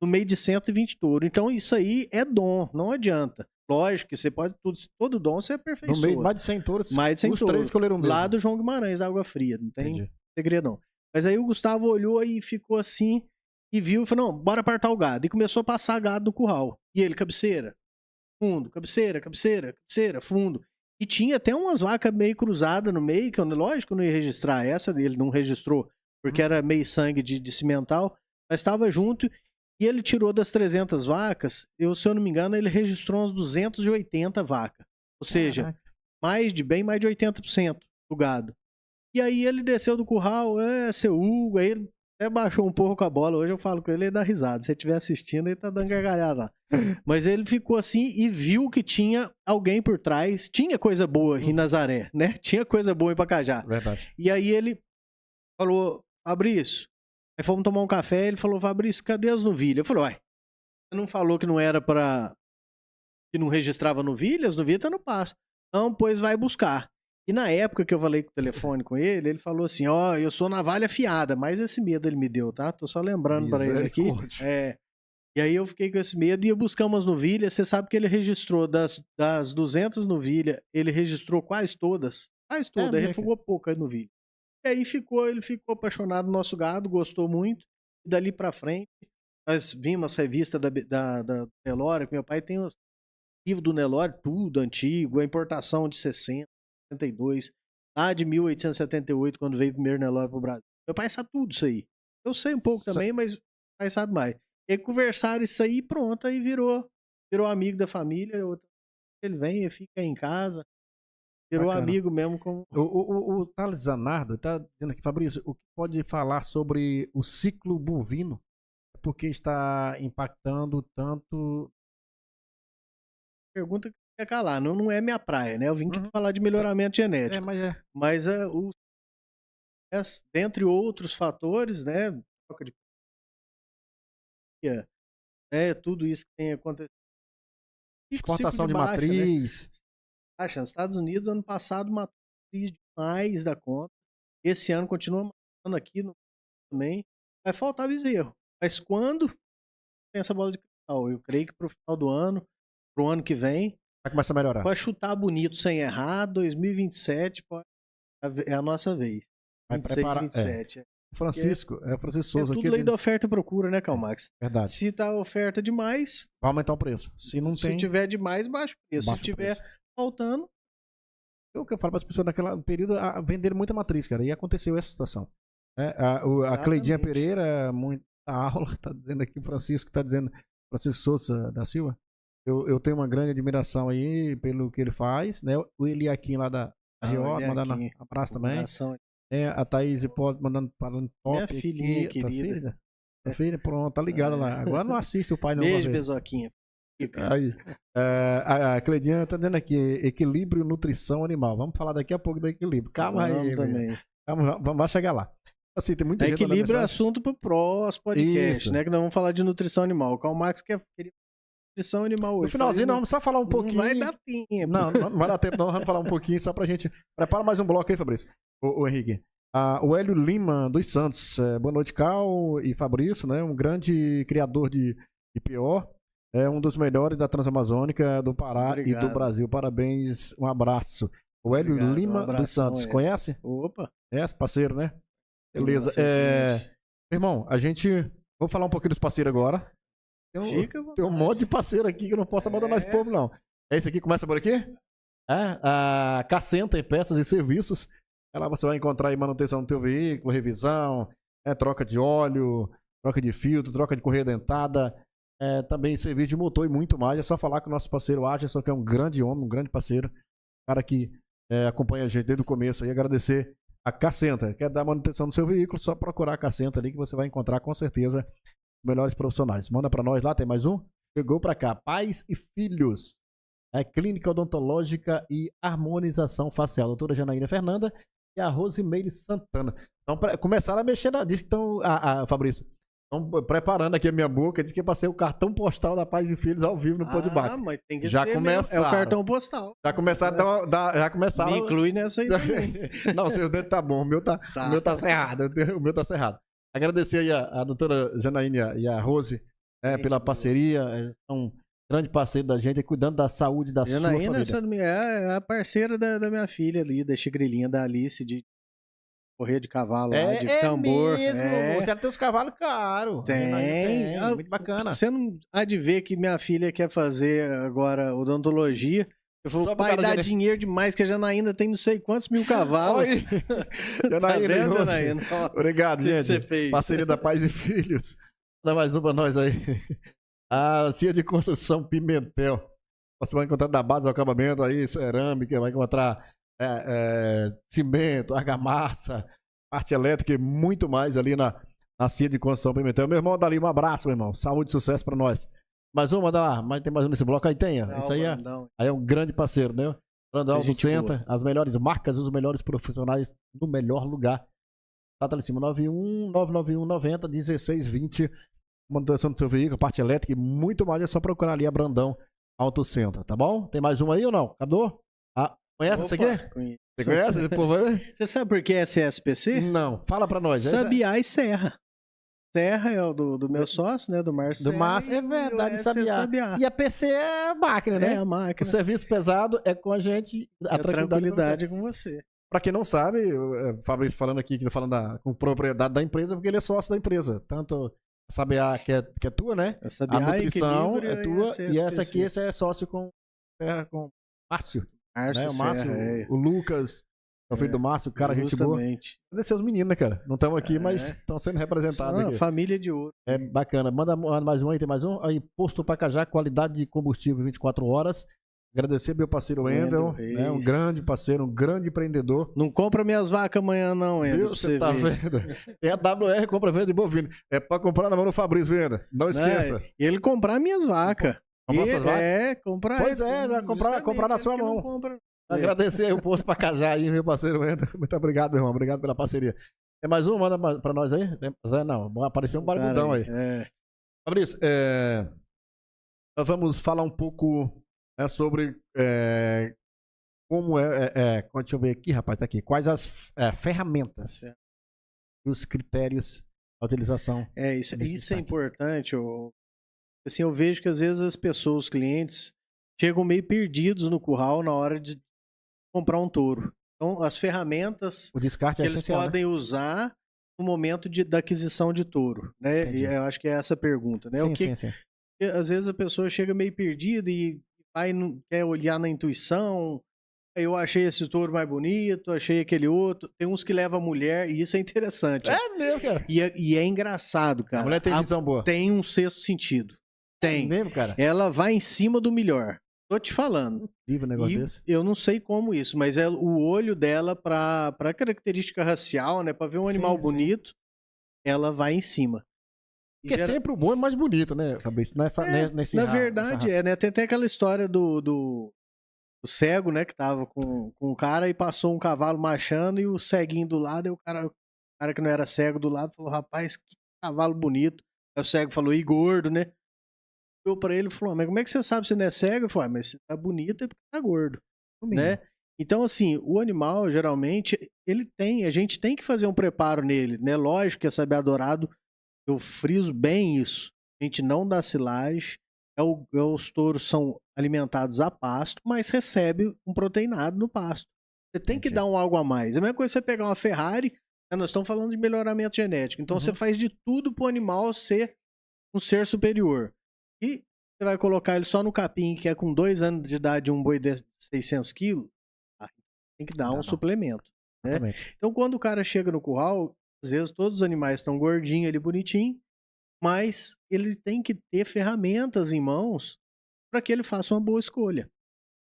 No meio de 120 touros. Então, isso aí é dom, não adianta. Lógico que você pode todo dom você aperfeiçoa. No meio de mais de 100 touros, mais de 100 os 3 escolheram mesmo. Lá do João Guimarães, Água Fria. Não tem segredo não. Mas aí o Gustavo olhou e ficou assim, e viu e falou, não, bora apartar o gado. E começou a passar gado no curral. E ele, cabeceira, fundo, cabeceira, fundo. E tinha até umas vacas meio cruzadas no meio, que eu, lógico, não ia registrar essa, ele não registrou, porque era meio sangue de cimental, mas estava junto, e ele tirou das 300 vacas, se eu não me engano, ele registrou umas 280 vacas. Ou seja, mais de 80% do gado. E aí ele desceu do curral, seu Hugo, aí ele até baixou um pouco a bola. Hoje eu falo com ele, ele dá risada. Se você estiver assistindo, ele tá dando gargalhada lá. Mas ele ficou assim e viu que tinha alguém por trás. Tinha coisa boa em Nazaré, né? Tinha coisa boa em Pacajá. Verdade. E aí ele falou, Fabrício, aí fomos tomar um café, ele falou, Fabrício, cadê as novilhas? Eu falei, uai, você não falou que não era que não registrava novilhas? As novilhas tá no passo. Não, pois vai buscar. E na época que eu falei com o telefone com ele, ele falou assim, eu sou navalha afiada, mas esse medo ele me deu, tá? Tô só lembrando pra ele aqui. E aí eu fiquei com esse medo e eu buscamos novilhas. Você sabe que ele registrou das 200 novilhas, ele registrou quase todas. Quase todas, aí refugou poucas novilhas. E aí ele ficou apaixonado no nosso gado, gostou muito. E dali pra frente, nós vimos as revistas da Nelore, que meu pai tem os livros do Nelore, tudo antigo, a importação de 60. 72, lá de 1878, quando veio o primeiro Nelore pro Brasil. Meu pai sabe tudo isso aí. Eu sei um pouco também, mas o pai sabe mais. E aí conversaram isso aí e pronto, aí virou amigo da família. Ele vem e fica em casa. Virou bacana. Amigo mesmo. O Thales Zanardo tá dizendo aqui, Fabrício, o que pode falar sobre o ciclo bovino? Porque está impactando tanto... Pergunta que quer calar, não é minha praia, né? Eu vim aqui falar de melhoramento genético. Mas dentre outros fatores, né? Troca de tudo isso que tem acontecido. Exportação de matriz. Né? Nos Estados Unidos, ano passado, matriz demais da conta. Esse ano continua matando aqui também. Vai faltar bezerro. Mas quando tem essa bola de cristal? Eu creio que pro final do ano, pro ano que vem, vai começar a melhorar. Pode chutar bonito sem errar. 2027 é a nossa vez. Vai 26, preparar, 27. Francisco, o Francisco É Souza tudo aqui. lei da oferta e procura, né, Calmax? Verdade. Se tá oferta demais, Vai aumentar o preço. Se não se tem, tiver demais, baixa o preço. baixa Se o tiver preço. faltando, É o que eu falo para as pessoas naquele período, vender muita matriz, cara. E aconteceu essa situação. A Cleidinha Exatamente. Pereira, muita aula, tá dizendo aqui, o Francisco tá dizendo, Francisco Souza da Silva. Eu tenho uma grande admiração aí pelo que ele faz, né? O Eliakim lá da Rio, mandando aqui, abraço também. coração. A Thaís Hipólito falando top Minha filhinha aqui. Tua querida. filha? Tua filha, pronto, tá ligada lá. Agora não assiste o pai não. Beijo, Bezoquinha. Aí, a Cleidiana tá dizendo aqui, equilíbrio, nutrição animal. Vamos falar daqui a pouco do equilíbrio. Calma aí, velho. Calma, vamos chegar lá. Assim, tem muita gente equilíbrio é assunto pro próximo podcast, Isso. né? Que nós vamos falar de nutrição animal. O Karl Marx queria nutrição animal hoje. No finalzinho, vamos só falar um pouquinho. Não vai dar tempo. Não vai dar tempo, não. Vamos falar um pouquinho só pra gente. Prepara mais um bloco aí, Fabrício. O Henrique. O Hélio Lima dos Santos. Boa noite, Cal e Fabrício, né? Um grande criador de PO. É um dos melhores da Transamazônica, do Pará Obrigado. e do Brasil. Parabéns, um abraço. O Hélio Obrigado, Lima dos Santos. Conhece? Opa. Parceiro, né? Beleza. Irmão, vou falar um pouquinho dos parceiros agora. Tem um monte de parceiro aqui que eu não posso abandonar esse povo, não. Esse aqui começa por aqui? A K100 Peças e Serviços. Lá você vai encontrar aí manutenção do teu veículo, revisão, troca de óleo, troca de filtro, troca de correia dentada, também serviço de motor e muito mais. É só falar com o nosso parceiro Agerson, que é um grande homem, um grande parceiro, cara que acompanha a gente desde o começo. E agradecer a K100. Quer dar manutenção no seu veículo, só procurar a K100 ali que você vai encontrar com certeza os melhores profissionais. Manda pra nós lá, tem mais um? Chegou pra cá. Pais e Filhos. Clínica Odontológica e Harmonização Facial. Doutora Janaína Fernanda e a Rosimeire Santana. Então, começaram a mexer diz que estão, Fabrício, estão preparando aqui a minha boca. Diz que eu passei o cartão postal da Pais e Filhos ao vivo no Podbox. Mas tem que já ser começaram. É o cartão postal. Já começaram já começaram. Me inclui nessa aí também. Não, o seu dedo tá bom. O meu tá cerrado. O meu tá cerrado. Agradecer aí a doutora Janaína e a Rose pela parceria. Eles são grande parceiro da gente, cuidando da saúde da sua família. Janaína é a parceira da minha filha ali, da Chigrilinha, da Alice, de correr de cavalo lá, de tambor. Mesmo, você tem uns cavalos caros. Tem. Muito bacana. Você não há de ver que minha filha quer fazer agora odontologia. Eu vou, pai, dá dinheiro demais, que a Janaína tem não sei quantos mil cavalos. Janaína, tá Janaína? Obrigado, gente. Parceria da Pais e Filhos. Dá mais um pra nós aí. A Cia de Construção Pimentel. Você vai encontrar da base do acabamento aí, cerâmica, vai encontrar cimento, argamassa, parte elétrica e muito mais ali na Cia de Construção Pimentel. Meu irmão, dali um abraço, meu irmão. Saúde e sucesso pra nós. Mais um, manda lá. Mas tem mais um nesse bloco aí? Tem, ó. Isso aí é um grande parceiro, né? Brandão do Center, as melhores marcas, os melhores profissionais no melhor lugar. Tá ali em cima, 991901620. Manutenção do seu veículo, parte elétrica e muito mais. É só procurar ali a Brandão Auto Center, tá bom? Tem mais uma aí ou não? Acabou? Conhece esse aqui? Conheço. Você conhece esse povo aí? Você sabe por que é CSPC? Não, fala pra nós. Sabiá e Serra. Serra é o do meu sócio, né? Do Márcio. Do Márcio, é verdade, Sabiá. E a PC é a máquina, né? É a máquina. O serviço pesado é com a gente, a tranquilidade é com você. Pra quem não sabe, o Fabrício falando aqui, com propriedade da empresa, porque ele é sócio da empresa. Tanto a Sabiá, que é tua, né? A nutrição é tua, e essa aqui, esse é sócio com Márcio. Né? O Márcio, o Lucas, é o filho do Márcio, cara, gente boa. Agradecer os meninos, né, cara? Não estamos aqui, mas estão sendo representados aqui. Família de ouro. É bacana. Manda mais um aí, tem mais um. Aí, Posto Pacajá, qualidade de combustível 24 horas. Agradecer meu parceiro Wendel, né? Um grande parceiro, um grande empreendedor. Não compra minhas vacas amanhã, não, Wendel. Você tá vendo? É a WR, compra venda de bovino. É pra comprar na mão do Fabrício, Wendel. Não esqueça. E ele comprar minhas vacas. Comprar suas vacas? Comprar. Pois vai comprar na sua mão. Agradecer aí o Posto Pacajá aí, meu parceiro Wendel. Muito obrigado, meu irmão. Obrigado pela parceria. Tem mais um? Manda pra nós aí. Não, apareceu um barbudão aí. Fabrício, nós vamos falar um pouco sobre como deixa eu ver aqui, rapaz, tá aqui. Quais as ferramentas e os critérios da utilização. Isso é importante. Assim, eu vejo que às vezes as pessoas, os clientes, chegam meio perdidos no curral na hora de comprar um touro. Então, as ferramentas o descarte que eles podem usar no momento da aquisição de touro, né? Entendi. E eu acho que é essa a pergunta, né? Sim, O que, sim. às vezes a pessoa chega meio perdida e vai, quer olhar na intuição. Eu achei esse touro mais bonito, achei aquele outro. Tem uns que levam a mulher, e isso é interessante. É mesmo, cara. E é engraçado, cara. A mulher tem visão boa. Tem um sexto sentido. Tem. É mesmo, cara? Ela vai em cima do melhor. Tô te falando. Viva um negócio E desse. eu não sei como isso, mas é o olho dela pra característica racial, né? Pra ver um Sim, animal sim. bonito, ela vai em cima. E Porque sempre o bom é mais bonito, né, Fabrício? Nesse na verdade, né? Tem aquela história do cego, né? Que tava com o cara e passou um cavalo marchando e o ceguinho do lado, e o cara que não era cego do lado falou: rapaz, que cavalo bonito. Aí o cego falou: e gordo, né? Olhou pra ele e falou: mas como é que você sabe se não é cego? Eu falei: mas se tá bonito é porque tá gordo, né? Então, assim, o animal, geralmente, a gente tem que fazer um preparo nele, né? Lógico que é saber adorado, eu friso bem isso. A gente não dá silagem, os touros são alimentados a pasto, mas recebe um proteinado no pasto. Você tem que dar um algo a mais. É a mesma coisa que você pegar uma Ferrari, né? Nós estamos falando de melhoramento genético. Então você faz de tudo para o animal ser um ser superior. E você vai colocar ele só no capim, que é com 2 anos de idade, um boi de 600 quilos, tem que dar um suplemento. Né? Então quando o cara chega no curral, às vezes todos os animais estão gordinhos ali, bonitinho, mas ele tem que ter ferramentas em mãos para que ele faça uma boa escolha.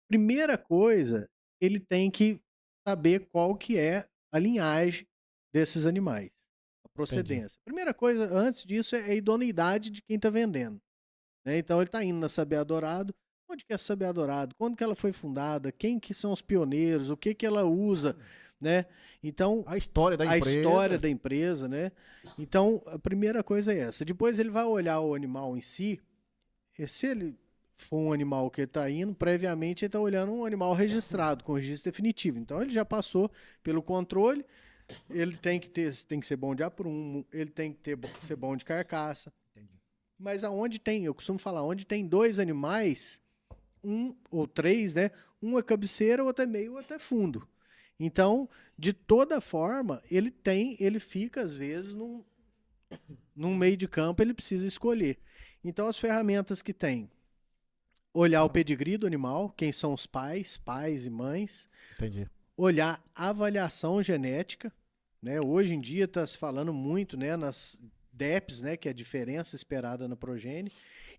Primeira coisa, ele tem que saber qual que é a linhagem desses animais, a procedência. Primeira coisa, antes disso, é a idoneidade de quem está vendendo. Né? Então ele está indo na Sabiá Dourado. Onde que é a Sabiá Dourado? Quando que ela foi fundada? Quem que são os pioneiros? O que que ela usa? Né? Então, a história da empresa, né? Então, a primeira coisa é essa. Depois ele vai olhar o animal em si. E se ele for um animal que está indo, previamente ele está olhando um animal registrado, com registro definitivo. Então ele já passou pelo controle. Ele tem que ser bom de aprumo, ele tem que ser bom de carcaça. Entendi. Mas eu costumo falar, onde tem 2 animais, 1 ou 3, né? Um é cabeceira, o outro é meio, o outro é fundo. Então, de toda forma, ele fica, às vezes, num meio de campo, ele precisa escolher. Então, as ferramentas que tem: olhar o pedigree do animal, quem são os pais e mães. Entendi. Olhar a avaliação genética, né? Hoje em dia está se falando muito, né, nas DEPs, né, que é a diferença esperada na progênie,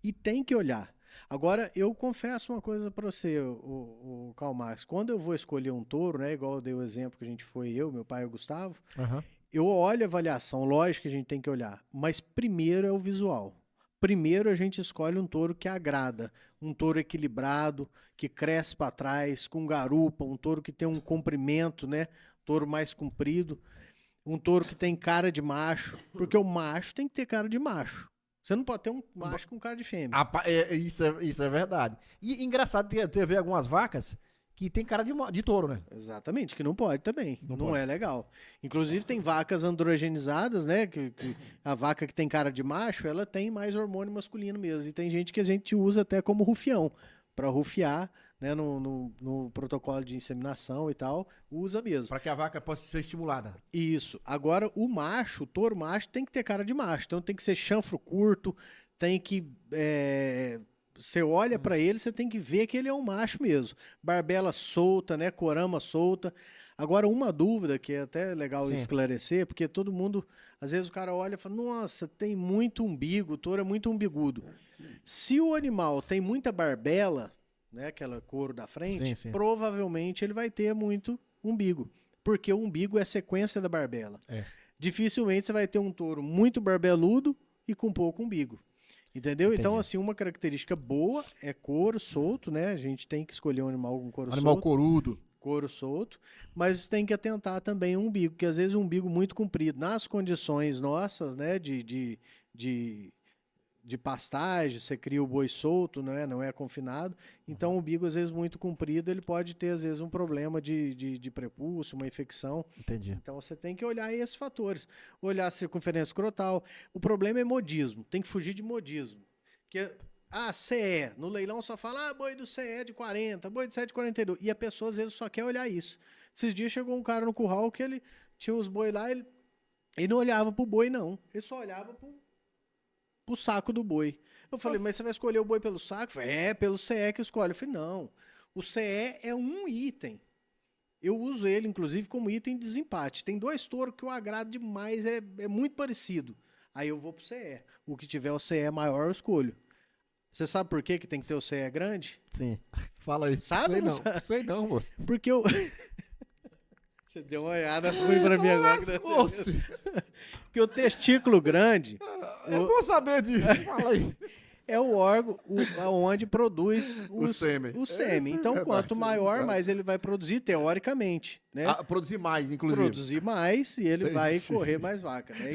e tem que olhar. Agora, eu confesso uma coisa para você, o Karl Marx. Quando eu vou escolher um touro, né, igual eu dei o exemplo que a gente foi meu pai e o Gustavo, eu olho a avaliação, lógico que a gente tem que olhar, mas primeiro é o visual. Primeiro a gente escolhe um touro que agrada, um touro equilibrado, que cresce para trás, com garupa, um touro que tem um comprimento, né, touro mais comprido, um touro que tem cara de macho, porque o macho tem que ter cara de macho. Você não pode ter um macho com cara de fêmea. Isso é verdade. E engraçado ter ver algumas vacas que tem cara de touro, né? Exatamente, que não pode também. Não é legal. Inclusive tem vacas androgenizadas, né? Que a vaca que tem cara de macho, ela tem mais hormônio masculino mesmo. E tem gente que a gente usa até como rufião, para rufiar, né? No protocolo de inseminação e tal, usa mesmo. Para que a vaca possa ser estimulada. Isso. Agora, o touro macho, tem que ter cara de macho. Então tem que ser chanfro curto, tem que... Você olha para ele, você tem que ver que ele é um macho mesmo. Barbela solta, né? Corama solta. Agora, uma dúvida que é até legal esclarecer, porque todo mundo, às vezes o cara olha e fala: nossa, tem muito umbigo, o touro é muito umbigudo. Se o animal tem muita barbela, né? Aquela couro da frente, provavelmente ele vai ter muito umbigo. Porque o umbigo é a sequência da barbela. Dificilmente você vai ter um touro muito barbeludo e com pouco umbigo. Entendeu? Entendi. Então, assim, uma característica boa é couro solto, né? A gente tem que escolher um animal com couro solto. Animal corudo. Couro solto. Mas tem que atentar também o umbigo, porque às vezes um umbigo muito comprido, nas condições nossas, né? De pastagem, você cria o boi solto, não é confinado. Então, o umbigo, às vezes, muito comprido, ele pode ter, às vezes, um problema de prepúcio, uma infecção. Entendi. Então, você tem que olhar esses fatores. Olhar a circunferência escrotal. O problema é modismo. Tem que fugir de modismo. Porque, CE. No leilão só fala, boi do CE de 40, boi de CE de 42. E a pessoa, às vezes, só quer olhar isso. Esses dias chegou um cara no curral que ele tinha os boi lá, ele Ele não olhava pro boi, não. Ele só olhava pro saco do boi. Eu falei, mas você vai escolher o boi pelo saco? Eu falei, pelo CE que eu escolho. Eu falei, não. O CE é um item. Eu uso ele, inclusive, como item de desempate. Tem 2 touros que eu agrado demais, é muito parecido. Aí eu vou pro CE. O que tiver o CE maior, eu escolho. Você sabe por que tem que ter o CE grande? Sim. Fala aí. Sabe Sei ou não não. sabe? Sei não, moço. Porque eu... Você deu uma olhada ruim pra mim agora. Lascou-se. Porque o testículo grande Eu vou saber disso. Fala aí. é o órgão onde produz O sêmen. o sêmen. Isso é Então, verdade, quanto isso é maior, verdade. mais ele vai produzir, teoricamente, né? Produzir mais, inclusive. Produzir mais e ele Entendi. vai correr mais vaca, né?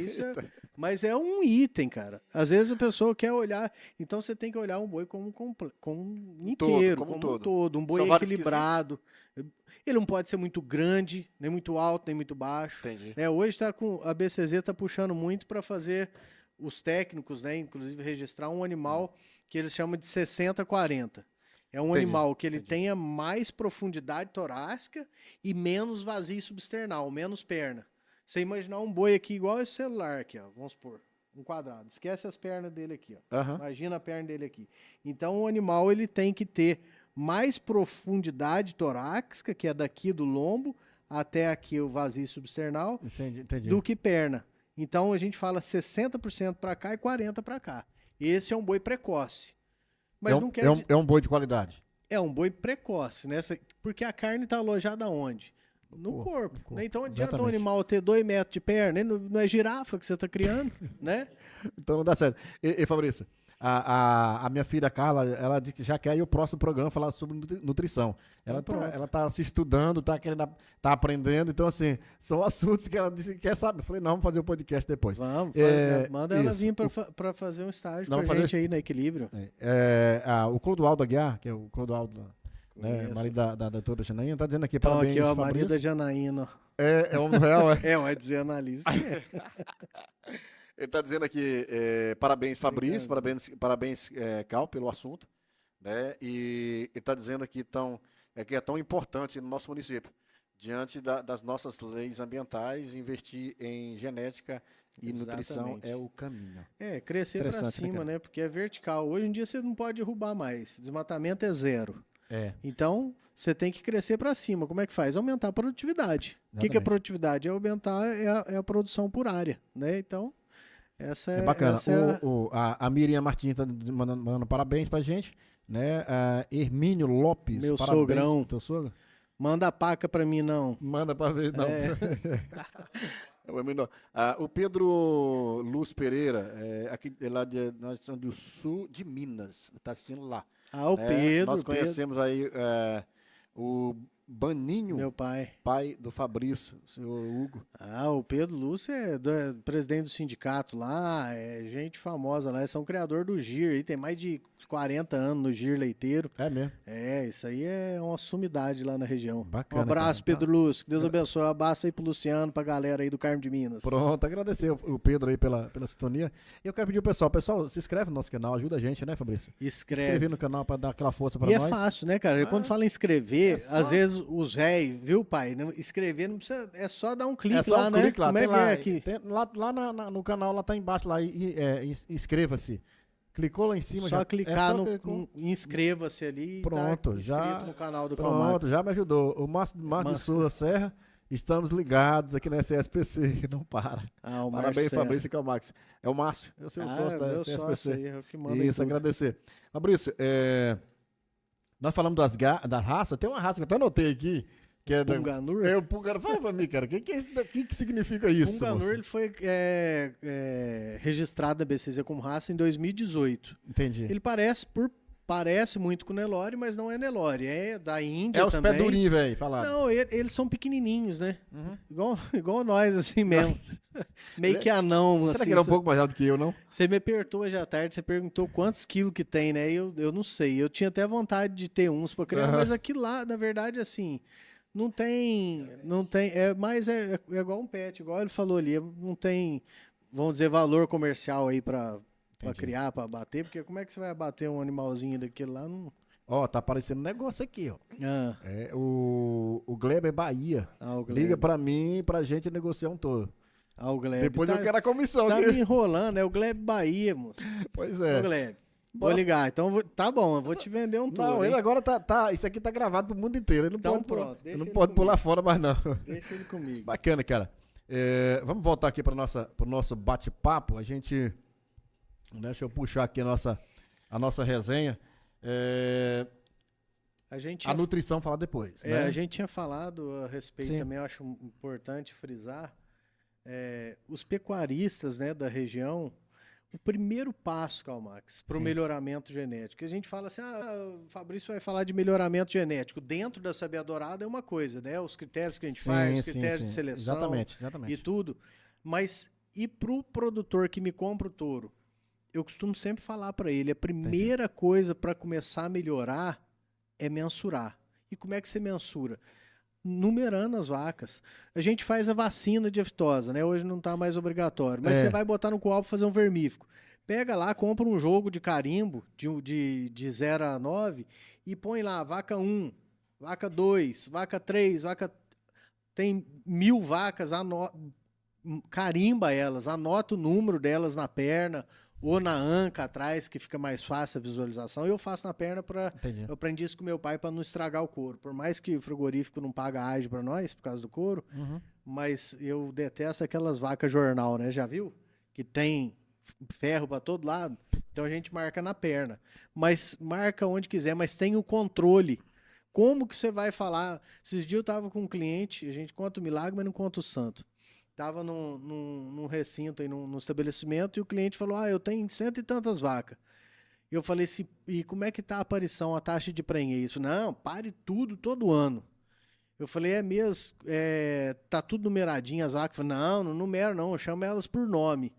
Mas é um item, cara. Às vezes a pessoa quer olhar, então você tem que olhar um boi como um inteiro, como um como um todo. todo, um boi São vários equilibrado. Ele não pode ser muito grande, nem muito alto, nem muito baixo. Entendi. Né? Hoje tá com a BCZ tá puxando muito para fazer os técnicos, né, inclusive registrar um animal que eles chamam de 60-40. É um Entendi, animal que ele entendi. tenha mais profundidade torácica e menos vazio substernal, menos perna. Você imaginar um boi aqui igual esse celular aqui, ó, vamos supor, um quadrado. Esquece as pernas dele aqui, ó. Aham. Imagina a perna dele aqui. Então o animal ele tem que ter mais profundidade torácica, que é daqui do lombo até aqui o vazio substernal, Entendi. do que perna. Então a gente fala 60% para cá e 40% para cá. Esse é um boi precoce. Mas não quer é um boi de qualidade. é um boi precoce, né? Porque a carne está alojada onde? No corpo. corpo, Né? Então adianta exatamente. um animal ter 2 metros de perna, né? Não é girafa que você está criando, né? Então não dá certo. E Fabrício, a minha filha Carla, ela disse que já quer ir o próximo programa falar sobre nutrição. Então, Ela tá se estudando, tá aprendendo. Então, assim, são assuntos que ela disse que quer saber. Eu falei, não, vamos fazer o podcast depois. Vamos, manda isso. ela vir para fazer um estágio Não, com a fazer gente aí na Equilíbrio. O Clodoaldo Aguiar, que é o Clodoaldo, né, Conheço. marido da doutora Janaína, tá dizendo aqui, Então parabéns, aqui, ó, a Fabrício. Maria da Janaína. É homem real, é? Vai dizer analista. Ele está dizendo aqui, parabéns Fabrício, parabéns Cal pelo assunto, né? E ele está dizendo aqui que é tão importante no nosso município, diante das nossas leis ambientais, investir em genética e nutrição Exatamente. é o caminho. Crescer para Interessante, né, cima, cara? né? Porque é vertical. Hoje em dia você não pode derrubar mais. Desmatamento é 0. Então, você tem que crescer para cima. Como é que faz? Aumentar a produtividade. O que é Exatamente. produtividade? É aumentar a produção por área, né? Então, essa É bacana. essa é A Miriam Martins está mandando parabéns pra gente, né? Hermínio Lopes, Meu parabéns. sogrão. Teu sogro? Manda a paca para mim, não. Manda pra ver, não. O Pedro Luz Pereira, aqui lá nós somos do sul de Minas, está assistindo lá. O né? Pedro. Nós conhecemos aí o Baninho, Meu pai. pai do Fabrício, o senhor Hugo. O Pedro Lúcio é presidente do sindicato lá, é gente famosa lá, são criador do GIR, aí tem mais de 40 anos no GIR leiteiro. É mesmo? Isso aí é uma sumidade lá na região. Bacana, Um abraço, cara. Pedro Lúcio, que Deus abençoe. Um abraço aí pro Luciano, pra galera aí do Carmo de Minas. Pronto, agradecer o Pedro aí pela sintonia. E eu quero pedir ao pessoal, se inscreve no nosso canal, ajuda a gente, né, Fabrício? Escreve. Inscrever no canal para dar aquela força para E nós. é fácil, né, cara? Quando fala em escrever, só- às vezes os réis, viu, pai? Escrever não precisa, é só dar um clique É só lá, um né? clique lá, Como é tem que lá, é aqui? tem lá no canal, lá tá embaixo, lá, inscreva-se. Clicou lá em cima, Só já. clicar clicou. inscreva-se ali e Pronto, tá já. inscrito no canal do Calmax. Pronto, já me ajudou. O Márcio de Souza Serra, estamos ligados aqui na SSPC, que não para. O Parabéns, Marcelo. Fabrício e Calmax. É o Márcio, eu sou o sócio da meu SSPC. sócio aí, é o que manda em Isso, tudo. agradecer. Fabrício, nós falamos da raça, tem uma raça que eu até anotei aqui, que é Punganur? o Punganur. Fala pra mim, cara, o que significa isso? Punganur moço? ele foi registrado na BCZ como raça em 2018. Entendi. Ele parece muito com o Nelore, mas não é Nelore, é da Índia É os também. pé durinhos, velho, falaram. Não, eles são pequenininhos, né? Uhum. Igual nós, assim mesmo. Meio que anão, Será assim. que ele é um pouco mais alto que eu, não? Você me apertou hoje à tarde, você perguntou quantos quilos que tem, né? Eu não sei. Eu tinha até vontade de ter uns pra criar, mas aqui lá, na verdade, assim, não tem, é igual um pet, igual ele falou ali, não tem, vamos dizer, valor comercial aí pra criar, pra bater, porque como é que você vai abater um animalzinho daquele lá? Não... Ó, tá aparecendo um negócio aqui, ó. Ah, É o Gleber Bahia. o Liga pra mim, pra gente negociar um touro. Ah, o Gleb. Depois eu quero a comissão. Tá aqui. me enrolando, é o Gleb Bahia, moço. Pois Ô, é. Gleb, vou Bora. ligar. Então, tá bom, eu vou te vender um tour. Não, ele hein? agora tá. Isso aqui tá gravado pro mundo inteiro. Ele não Então pode, pronto, deixa ele não ele pode pular comigo. fora mais, não. Deixa ele comigo. Bacana, cara. Vamos voltar aqui pro nosso bate-papo. A gente. Deixa eu puxar aqui a nossa resenha. A nutrição falar depois. Né? A gente tinha falado a respeito Sim. também, eu acho importante frisar, os pecuaristas, né, da região, o primeiro passo, Calmax, para o Sim. melhoramento genético. A gente fala assim, o Fabrício vai falar de melhoramento genético. Dentro da Sabia Dourada é uma coisa, né? Os critérios que a gente faz, os critérios de seleção Exatamente. e tudo. Mas e para o produtor que me compra o touro? Eu costumo sempre falar para ele, a primeira coisa para começar a melhorar é mensurar. E como é que você mensura? Numerando as vacas. A gente faz a vacina de aftosa, né? Hoje não está mais obrigatório. Mas você vai botar no coalpo fazer um vermífugo. Pega lá, compra um jogo de carimbo de 0 a 9 e põe lá vaca 1, vaca 2, vaca 3, tem 1000 vacas, carimba elas, anota o número delas na perna ou na anca atrás, que fica mais fácil a visualização. Eu faço na perna eu aprendi isso com meu pai para não estragar o couro. Por mais que o frigorífico não paga ágio para nós por causa do couro, mas eu detesto aquelas vacas jornal, né? Já viu? Que tem ferro para todo lado. Então a gente marca na perna. Mas marca onde quiser, mas tem o controle. Como que você vai falar? Esses dias eu tava com um cliente, a gente conta o milagre, mas não conta o santo. Tava num recinto, aí, num estabelecimento, e o cliente falou, eu tenho 100 e tantas vacas. Eu falei assim, e como é que tá a aparição, a taxa de prenhez? Não, pare tudo, todo ano. Eu falei, é mesmo, tá tudo numeradinho as vacas? Não numero não, eu chamo elas por nome.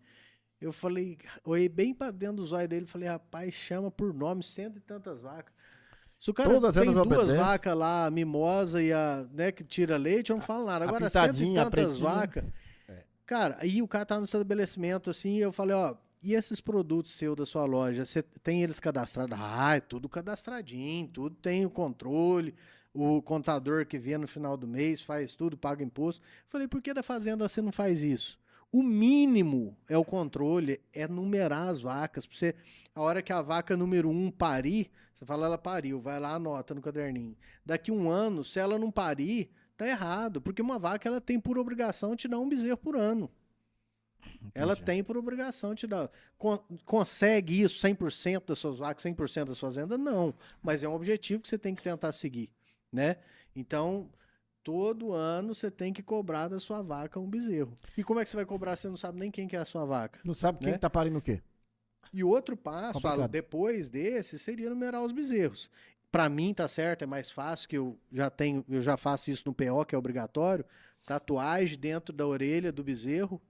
Eu falei, olhei bem pra dentro do zóio dele, falei, rapaz, chama por nome 100 e tantas vacas. Se o cara Todas tem elas duas obedecem. vacas lá, a mimosa e a, né, que tira leite, eu não falo nada. Agora, 100 e pintadinha, a tantas pretinha. vacas. Cara, aí o cara tá no estabelecimento, assim, eu falei, e esses produtos seus da sua loja, você tem eles cadastrados? É tudo cadastradinho, tudo tem o controle, o contador que vê no final do mês, faz tudo, paga imposto. Eu falei, por que da fazenda você não faz isso? O mínimo é o controle, é numerar as vacas. Pra você, a hora que a vaca número 1 parir, você fala, ela pariu, vai lá, anota no caderninho. Daqui um ano, se ela não parir, tá errado, porque uma vaca ela tem por obrigação te dar um bezerro por ano. Entendi. Ela tem por obrigação te dar. Consegue isso 100% das suas vacas, 100% das suas fazendas? Não, mas é um objetivo que você tem que tentar seguir, né? Então, todo ano você tem que cobrar da sua vaca um bezerro. E como é que você vai cobrar se você não sabe nem quem que é a sua vaca? Não sabe quem né? tá parindo o quê? E o outro passo, depois desse, seria numerar os bezerros. Para mim tá certo, é mais fácil, que eu já faço isso no PO, que é obrigatório, tatuagem dentro da orelha do bezerro,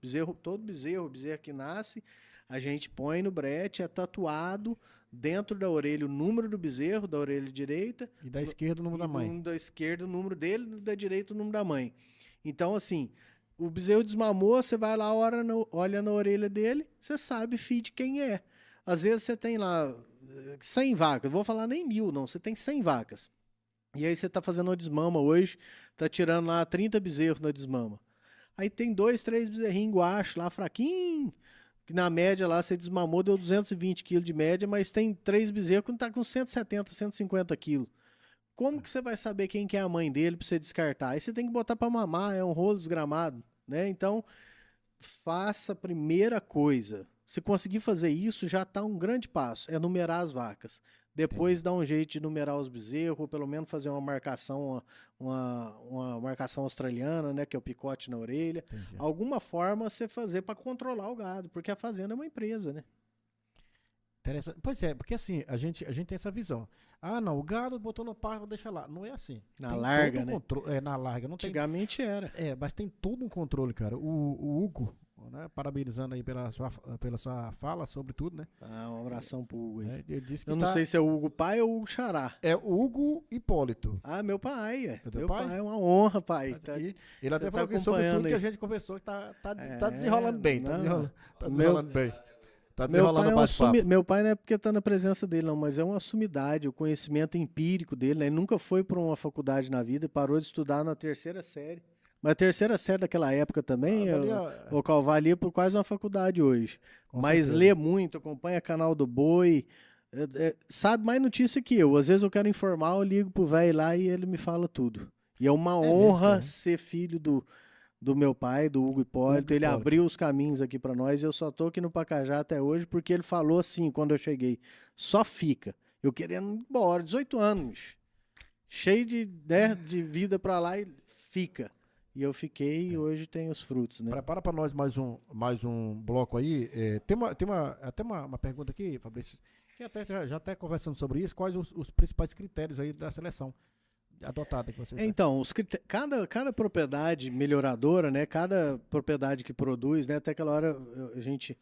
todo bezerro que nasce, a gente põe no brete, é tatuado dentro da orelha o número do bezerro, da orelha direita. E da esquerda o número da mãe. Da esquerda o número dele, da direita o número da mãe. Então, assim, o bezerro desmamou, você vai lá, olha na orelha dele, você sabe, de quem é. Às vezes você tem lá 100 vacas, não vou falar nem 1000, não, você tem 100 vacas. E aí você tá fazendo uma desmama hoje, tá tirando lá 30 bezerros na desmama. Aí tem 2, 3 bezerrinhos guacho lá, fraquinho, que na média lá você desmamou, deu 220 quilos de média, mas tem 3 bezerros que tá com 170, 150 quilos. Como que você vai saber quem que é a mãe dele pra você descartar? Aí você tem que botar pra mamar, é um rolo desgramado, né? Então, faça a primeira coisa. Se conseguir fazer isso, já tá um grande passo, é numerar as vacas. Depois dá um jeito de numerar os bezerros, ou pelo menos fazer uma marcação, uma marcação australiana, né, que é o picote na orelha. Entendi. Alguma forma você fazer para controlar o gado, porque a fazenda é uma empresa, né? Interessante. Pois é, porque assim, a gente tem essa visão. Ah, não, o gado botou no par, vou deixar lá. Não é assim. Na tem larga, todo um né? controle, na larga. Não Antigamente era. mas tem todo um controle, cara. O Hugo, né, parabenizando aí pela sua fala sobre tudo, né? Um abração pro Hugo aí. Ele disse que Eu não sei se é o Hugo pai ou o Hugo Xará. É o Hugo Hipólito. Meu pai, é. Teu Meu pai? pai é uma honra, pai. Ele até Você falou tá que sobre tudo acompanhando que a aí. gente conversou, que tá desenrolando bem. Tá não. desenrolando bem. Tá Meu desenrolando pai, bate-papo. meu pai não é porque tá na presença dele, não, mas é uma sumidade, o conhecimento empírico dele, né? Ele nunca foi para uma faculdade na vida, parou de estudar na 3ª série, Mas a terceira série daquela época também, o Cal valia por quase uma faculdade hoje. Mas lê muito, acompanha canal do Boi, sabe mais notícia que eu. Às vezes eu quero informar, eu ligo pro velho lá e ele me fala tudo. E é uma honra ser filho do meu pai, do Hugo Hipólito. Ele abriu os caminhos aqui pra nós. Eu só tô aqui no Pacajá até hoje porque ele falou assim quando eu cheguei: só fica. Eu querendo ir embora, 18 anos, cheio de vida pra lá e fica. E eu fiquei e hoje tem os frutos, né? Prepara para nós mais um bloco aí. Tem até uma pergunta aqui, Fabrício, que até já até conversando sobre isso. Quais os principais critérios aí da seleção adotada que você Então, cada propriedade melhoradora, né? Cada propriedade que produz, né? Até aquela hora a gente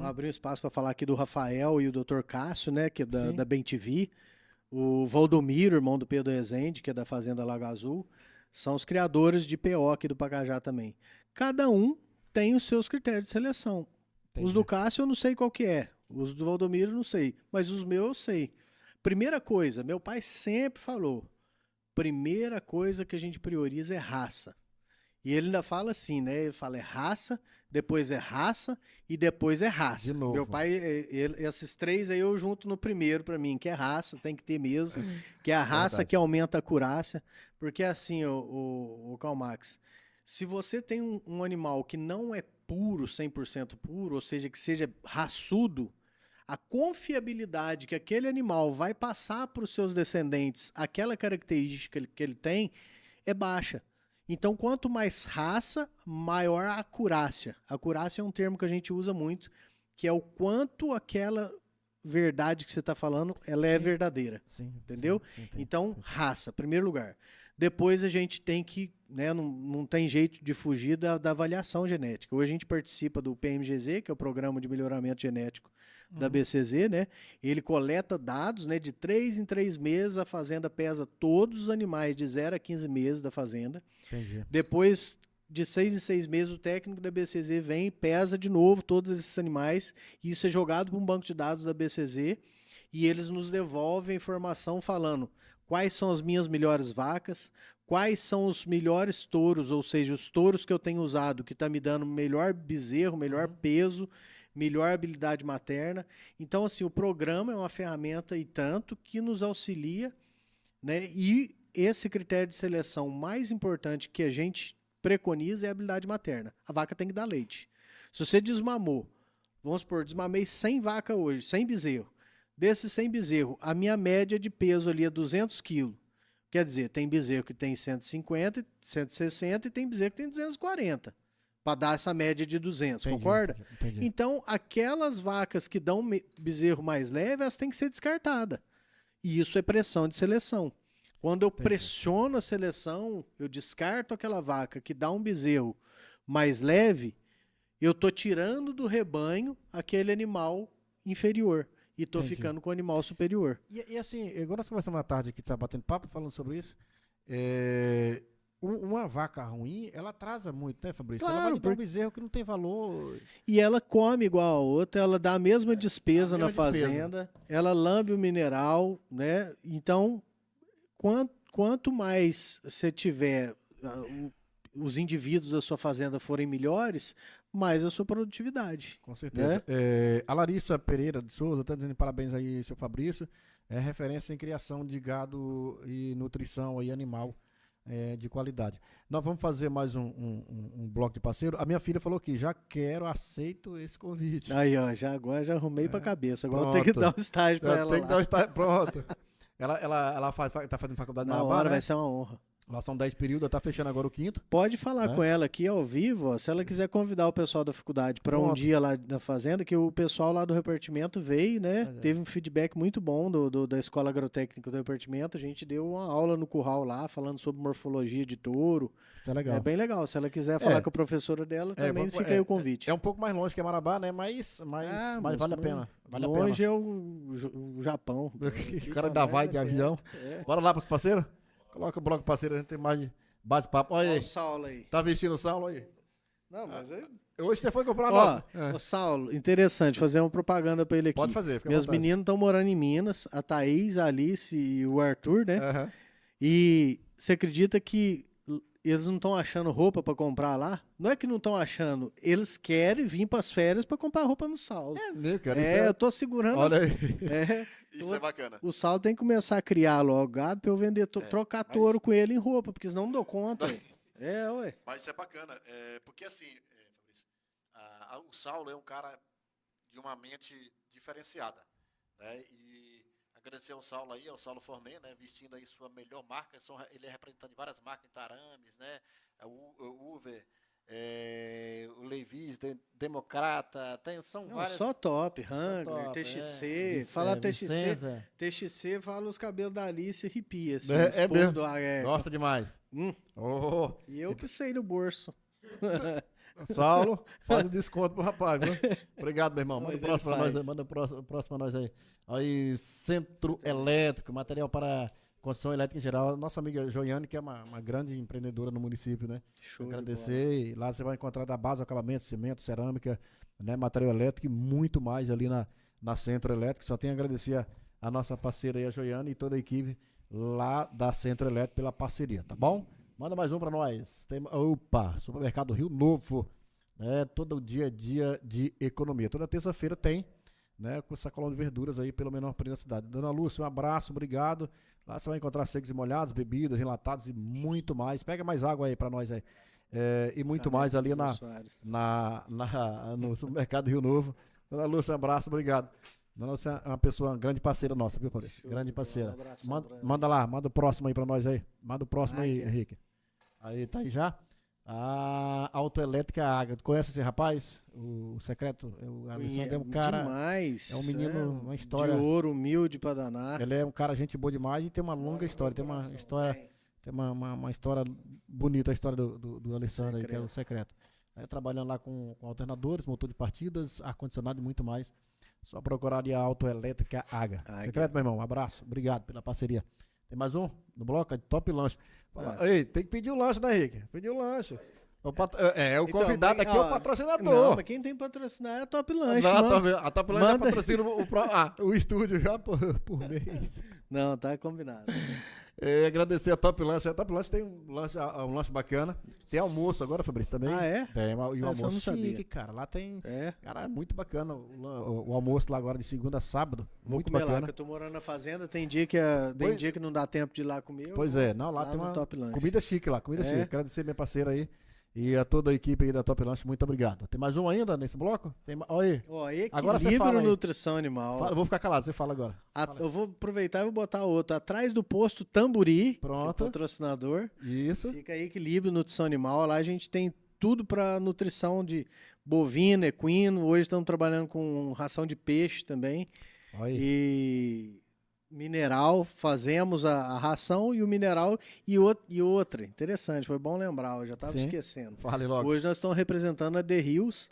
abriu espaço para falar aqui do Rafael e o Dr. Cássio, né? Que é da BenTV. O Valdomiro, irmão do Pedro Rezende, que é da Fazenda Lago Azul. São os criadores de PO aqui do Pacajá também. Cada um tem os seus critérios de seleção. Entendi. Os do Cássio eu não sei qual que é. Os do Valdomiro eu não sei. Mas os meus eu sei. Primeira coisa, meu pai sempre falou, primeira coisa que a gente prioriza é raça. E ele ainda fala assim, né? Ele fala raça, depois é raça e depois é raça. De novo. Meu pai, esses três aí eu junto no primeiro pra mim, que é raça, tem que ter mesmo. Que é a raça que aumenta a acurácia. Porque assim, o Karl Marx, se você tem um animal que não é puro, 100% puro, ou seja, que seja raçudo, a confiabilidade que aquele animal vai passar para os seus descendentes, aquela característica que ele tem, é baixa. Então, quanto mais raça, maior a acurácia. Acurácia é um termo que a gente usa muito, que é o quanto aquela verdade que você está falando, ela é verdadeira. Sim, entendeu? Sim, então, raça, primeiro lugar. Depois a gente tem que, né, não tem jeito de fugir da avaliação genética. Hoje a gente participa do PMGZ, que é o Programa de Melhoramento Genético da BCZ, né? Ele coleta dados, né, de 3 em 3 meses, a fazenda pesa todos os animais de 0 a 15 meses da fazenda. Entendi. Depois de 6 em 6 meses, o técnico da BCZ vem e pesa de novo todos esses animais, e isso é jogado para um banco de dados da BCZ, e eles nos devolvem informação falando quais são as minhas melhores vacas, quais são os melhores touros, ou seja, os touros que eu tenho usado, que está me dando melhor bezerro, melhor peso, melhor habilidade materna. Então, assim, o programa é uma ferramenta e tanto que nos auxilia, né? E esse critério de seleção mais importante que a gente preconiza é a habilidade materna. A vaca tem que dar leite. Se você desmamou, vamos supor, desmamei 100 vacas hoje, 100 bezerro. Desses 100 bezerro, a minha média de peso ali é 200 quilos. Quer dizer, tem bezerro que tem 150, 160 e tem bezerro que tem 240. Para dar essa média de 200, concorda? Entendi. Então, aquelas vacas que dão bezerro mais leve, elas têm que ser descartadas. E isso é pressão de seleção. Quando eu pressiono a seleção, eu descarto aquela vaca que dá um bezerro mais leve, eu estou tirando do rebanho aquele animal inferior. E tô ficando com o animal superior. E assim, agora nós conversamos à tarde aqui, tá batendo papo, falando sobre isso. Uma vaca ruim, ela atrasa muito, né, Fabrício? Claro, ela vai dar um bezerro que não tem valor. E ela come igual a outra, ela dá a mesma despesa na fazenda, ela lambe o mineral, né? Então, quanto mais você tiver, os indivíduos da sua fazenda forem melhores, mais a sua produtividade. Com certeza. Né? A Larissa Pereira de Souza está dizendo parabéns aí, seu Fabrício. É referência em criação de gado e nutrição aí animal de qualidade. Nós vamos fazer mais um bloco de parceiro. A minha filha falou que já aceito esse convite. Aí, ó, agora já arrumei pra cabeça. Agora tem que dar um estágio pra ela. Tem que dar um estágio, pronto. Ela tá fazendo faculdade na hora, vai ser uma honra. Lá são 10 períodos, tá fechando agora o 5º. Pode falar com ela aqui ao vivo, ó, se ela quiser convidar o pessoal da faculdade para um dia lá na fazenda, que o pessoal lá do repartimento veio, né? Teve um feedback muito bom da Escola Agrotécnica do repartimento. A gente deu uma aula no curral lá, falando sobre morfologia de touro. Isso é legal. É bem legal. Se ela quiser falar com a professora dela, também fica aí o convite. É um pouco mais longe que é Marabá, né? Mas vale a pena. Vale longe a pena. É o Japão. O cara ainda vai de avião. Bora lá pros parceiros? Coloca o bloco parceiro, a gente tem mais de bate-papo. Olha aí. O Saulo aí. Tá vestindo o Saulo aí? Não, mas hoje você foi comprar uma. Ó, Saulo, interessante, fazer uma propaganda pra ele aqui. Pode fazer, fica Meus meninos estão morando em Minas, a Thaís, a Alice e o Arthur, né? Uhum. E você acredita que eles não estão achando roupa para comprar lá. Não é que não estão achando, eles querem vir para as férias para comprar roupa no Saulo. É mesmo, cara. Eu tô segurando. Olha aí. Isso é bacana. O Saulo tem que começar a criar logo gado para eu vender, trocar touro com ele em roupa, porque senão não dou conta. Ué. Mas isso é bacana, porque assim, Fabrício, o Saulo é um cara de uma mente diferenciada, né? E agradecer ao Saulo aí, ao Saulo Formen, né? Vestindo aí sua melhor marca, ele é representante de várias marcas em Tarames, né? O Uber, o Levis, Democrata, são várias. Só top, Wrangler, TXC, fala TXC, TXC, fala os cabelos da Alice e arrepia, assim, mesmo, gosta demais. E eu que sei no bolso. Saulo, faz um desconto pro rapaz, viu? Obrigado, meu irmão. Manda o próximo pra nós aí. Manda o próximo pra nós aí. Aí, Centro Elétrico, material para construção elétrica em geral. Nossa amiga Joiane, que é uma grande empreendedora no município, né? Show. Agradecer. E lá você vai encontrar da base, acabamento, cimento, cerâmica, né? Material elétrico e muito mais ali na Centro Elétrico. Só tenho a agradecer a nossa parceira aí, a Joiane, e toda a equipe lá da Centro Elétrico pela parceria, tá bom? Manda mais um pra nós. Supermercado Rio Novo, né? Todo dia a dia de economia. Toda terça-feira tem, né? Com sacolão de verduras aí pelo menor preço da cidade. Dona Lúcia, um abraço, obrigado. Lá você vai encontrar secos e molhados, bebidas, enlatados e muito mais. Pega mais água aí pra nós aí. E muito mais ali no supermercado Rio Novo. Dona Lúcia, um abraço, obrigado. Dona Lúcia é uma grande parceira nossa, viu, Fabrício? Grande parceira. Manda lá, manda o próximo aí pra nós aí. Manda o próximo aí, Henrique. Aí, tá aí já. A Autoelétrica Águia. Tu conhece esse rapaz? O secreto? A missão é um cara. Demais. É um menino, uma história. De ouro, humilde pra danar. Ele é um cara, gente boa demais e tem uma longa história. Tem uma história. Tem uma história bonita, a história do Alessandro aí, que é o secreto. Trabalhando lá com alternadores, motor de partidas, ar-condicionado e muito mais. Só procurar ali a Autoelétrica Águia. Secreto, meu irmão, um abraço. Obrigado pela parceria. Tem mais um no bloco? Top Lanche. Ei, tem que pedir o lanche, né, Henrique? Pedir o lanche. O convidado aqui é o patrocinador. Não, mas quem tem que patrocinar é a Top Lanche. A Top Lanche já patrocina o estúdio já por mês. Não, tá combinado. Agradecer a Top Lanche. A Top Lanche tem um lanche bacana. Tem almoço agora, Fabrício, também. Ah, é? Tem, e o almoço chique, cara. Lá tem. Cara, é muito bacana. O almoço lá agora de segunda a sábado. Muito bacana. Lá, que eu tô morando na fazenda, tem dia que não dá tempo de ir lá comer. Pois não, lá tem uma Top Lanche. Comida chique lá, comida chique. Agradecer minha parceira aí. E a toda a equipe aí da Top Lanche, muito obrigado. Tem mais um ainda nesse bloco? Olha aí. Agora você fala aí. Nutrição animal. Eu vou ficar calado, você fala agora. Eu vou aproveitar e vou botar outro. Atrás do posto Tamburi, pronto. Que é o patrocinador. Isso. Fica aí Equilíbrio Nutrição Animal. Lá a gente tem tudo para nutrição de bovino, equino. Hoje estamos trabalhando com ração de peixe também. Olha aí. E mineral, fazemos a ração e o mineral e outra. Interessante, foi bom lembrar, eu já estava esquecendo. Fale logo. Hoje nós estamos representando a The Hills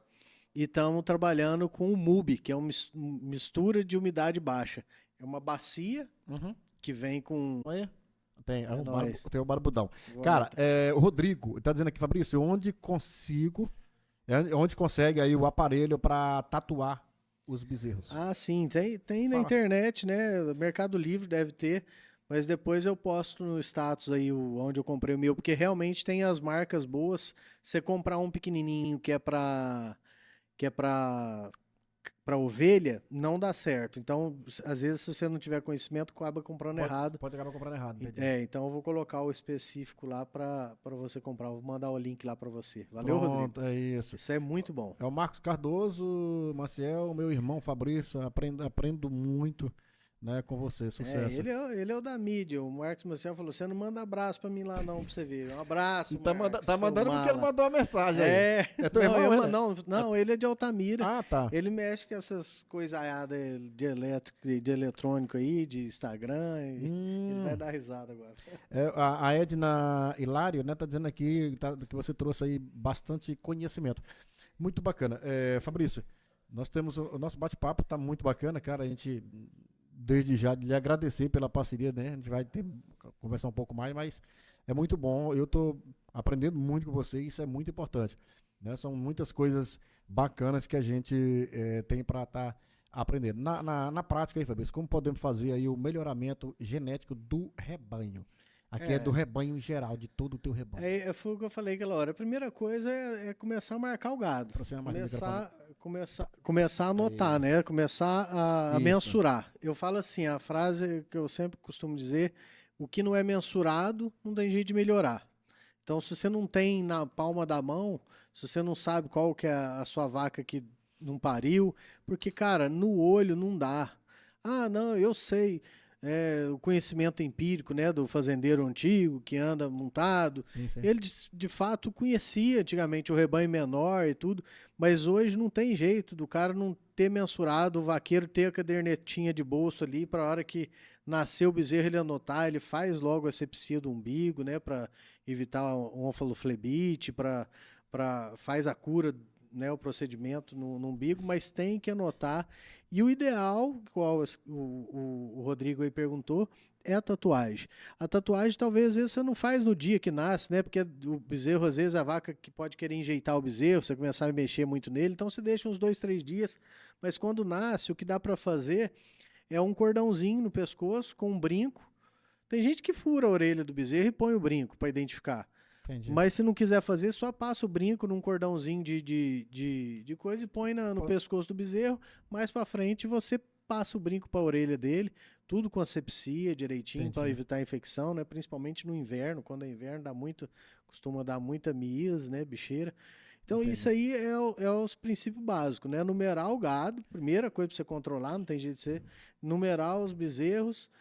e estamos trabalhando com o MUBI, que é uma mistura de umidade baixa. É uma bacia que vem com... Olha. Tem o barbudão. Cara, o Rodrigo está dizendo aqui, Fabrício, onde consegue aí o aparelho para tatuar os bezerros? Ah, sim, tem na internet, né? Mercado Livre deve ter, mas depois eu posto no status aí onde eu comprei o meu, porque realmente tem as marcas boas. Você comprar um pequenininho que é para ovelha, não dá certo. Então, às vezes, se você não tiver conhecimento, acaba comprando errado. Pode acabar comprando errado. Então eu vou colocar o específico lá para você comprar. Vou mandar o link lá para você. Valeu, Rodrigo? É isso. Isso é muito bom. É o Marcos Cardoso, Maciel, meu irmão Fabrício. Aprendo muito, né, com você. Sucesso. Ele é o da mídia. O Marcos Maciel falou: você não manda abraço pra mim lá, não, pra você ver. Um abraço. Tá mandando porque ele mandou uma mensagem aí. É teu irmão, não, ele é de Altamira. Ah, tá. Ele mexe com essas coisaiadas de elétrico, de eletrônico aí, de Instagram. Ele vai dar risada agora. A Edna Hilário, né, tá dizendo aqui que você trouxe aí bastante conhecimento. Muito bacana. Fabrício, nós temos o nosso bate-papo, tá muito bacana, cara. A gente, desde já, lhe agradecer pela parceria, né? A gente vai conversar um pouco mais, mas é muito bom. Eu tô aprendendo muito com você e isso é muito importante, né? São muitas coisas bacanas que a gente tem para estar aprendendo. Na prática aí, Fabrício, como podemos fazer aí o melhoramento genético do rebanho? Aqui é do rebanho em geral, de todo o teu rebanho. Foi o que eu falei aquela hora. A primeira coisa é começar a marcar o gado. Começar a anotar, né? Começar a mensurar. Eu falo assim, a frase que eu sempre costumo dizer, o que não é mensurado, não tem jeito de melhorar. Então, se você não tem na palma da mão, se você não sabe qual que é a sua vaca que não pariu, porque, cara, no olho não dá. Ah, não, eu sei. O conhecimento empírico, né, do fazendeiro antigo que anda montado. Sim, sim. Ele, de fato, conhecia antigamente o rebanho menor e tudo, mas hoje não tem jeito do cara não ter mensurado, o vaqueiro ter a cadernetinha de bolso ali para a hora que nascer o bezerro ele anotar, ele faz logo a asepsia do umbigo, né, para evitar um ónfaloflebite, faz a cura, né, o procedimento no umbigo, mas tem que anotar. E o ideal, qual o Rodrigo aí perguntou, é a tatuagem. A tatuagem talvez às vezes você não faz no dia que nasce, né? Porque o bezerro, às vezes a vaca que pode querer enjeitar o bezerro, você começar a mexer muito nele, então você deixa uns 2, 3 dias. Mas quando nasce, o que dá para fazer é um cordãozinho no pescoço com um brinco. Tem gente que fura a orelha do bezerro e põe o brinco para identificar. Entendi. Mas se não quiser fazer, só passa o brinco num cordãozinho de coisa e põe no pescoço do bezerro. Mais pra frente você passa o brinco pra orelha dele, tudo com asepsia direitinho para evitar infecção, né? Principalmente no inverno, quando é inverno costuma dar muita mias, né, bicheira. Então isso aí é os princípios básicos, né? Numerar o gado, primeira coisa pra você controlar, não tem jeito de ser. Numerar os bezerros.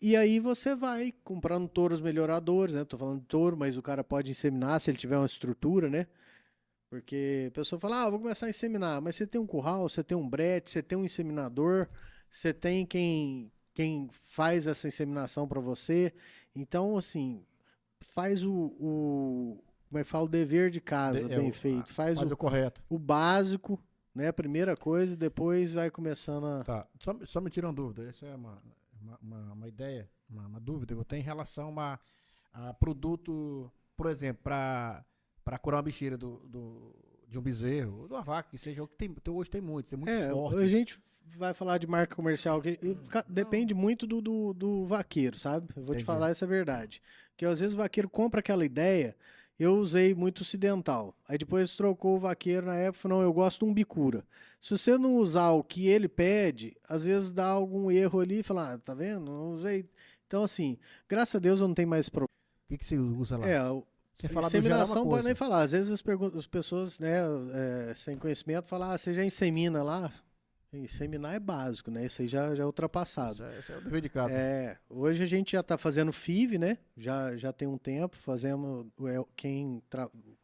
E aí você vai comprando touros melhoradores, né? Tô falando de touro, mas o cara pode inseminar se ele tiver uma estrutura, né? Porque a pessoa fala, vou começar a inseminar, mas você tem um curral, você tem um brete, você tem um inseminador, você tem quem faz essa inseminação para você. Então, assim, faz como é que fala, o dever de casa bem feito. Faz o correto. O básico, né? A primeira coisa, depois vai começando a... Tá, só me tira uma dúvida, essa é uma ideia, uma dúvida que eu tenho em relação a produto, por exemplo, para curar uma bicheira de um bezerro, de uma vaca, que seja o que tem. Hoje tem muitos fortes. A gente vai falar de marca comercial, que depende muito do vaqueiro, sabe? Eu vou te falar essa verdade. Porque às vezes o vaqueiro compra aquela ideia, eu usei muito ocidental. Aí depois trocou o vaqueiro na época, falou, não, eu gosto de um bicura. Se você não usar o que ele pede, às vezes dá algum erro ali e fala, tá vendo? Não usei. Então, assim, graças a Deus eu não tenho mais problema. O que você usa lá? Você fala inseminação pode nem falar. Às vezes as pessoas, né, sem conhecimento, falam, você já insemina lá? Inseminar é básico, né? Isso aí já é ultrapassado. Esse é o dever de casa. Hoje a gente já está fazendo FIV, né? Já tem um tempo, fazemos. Quem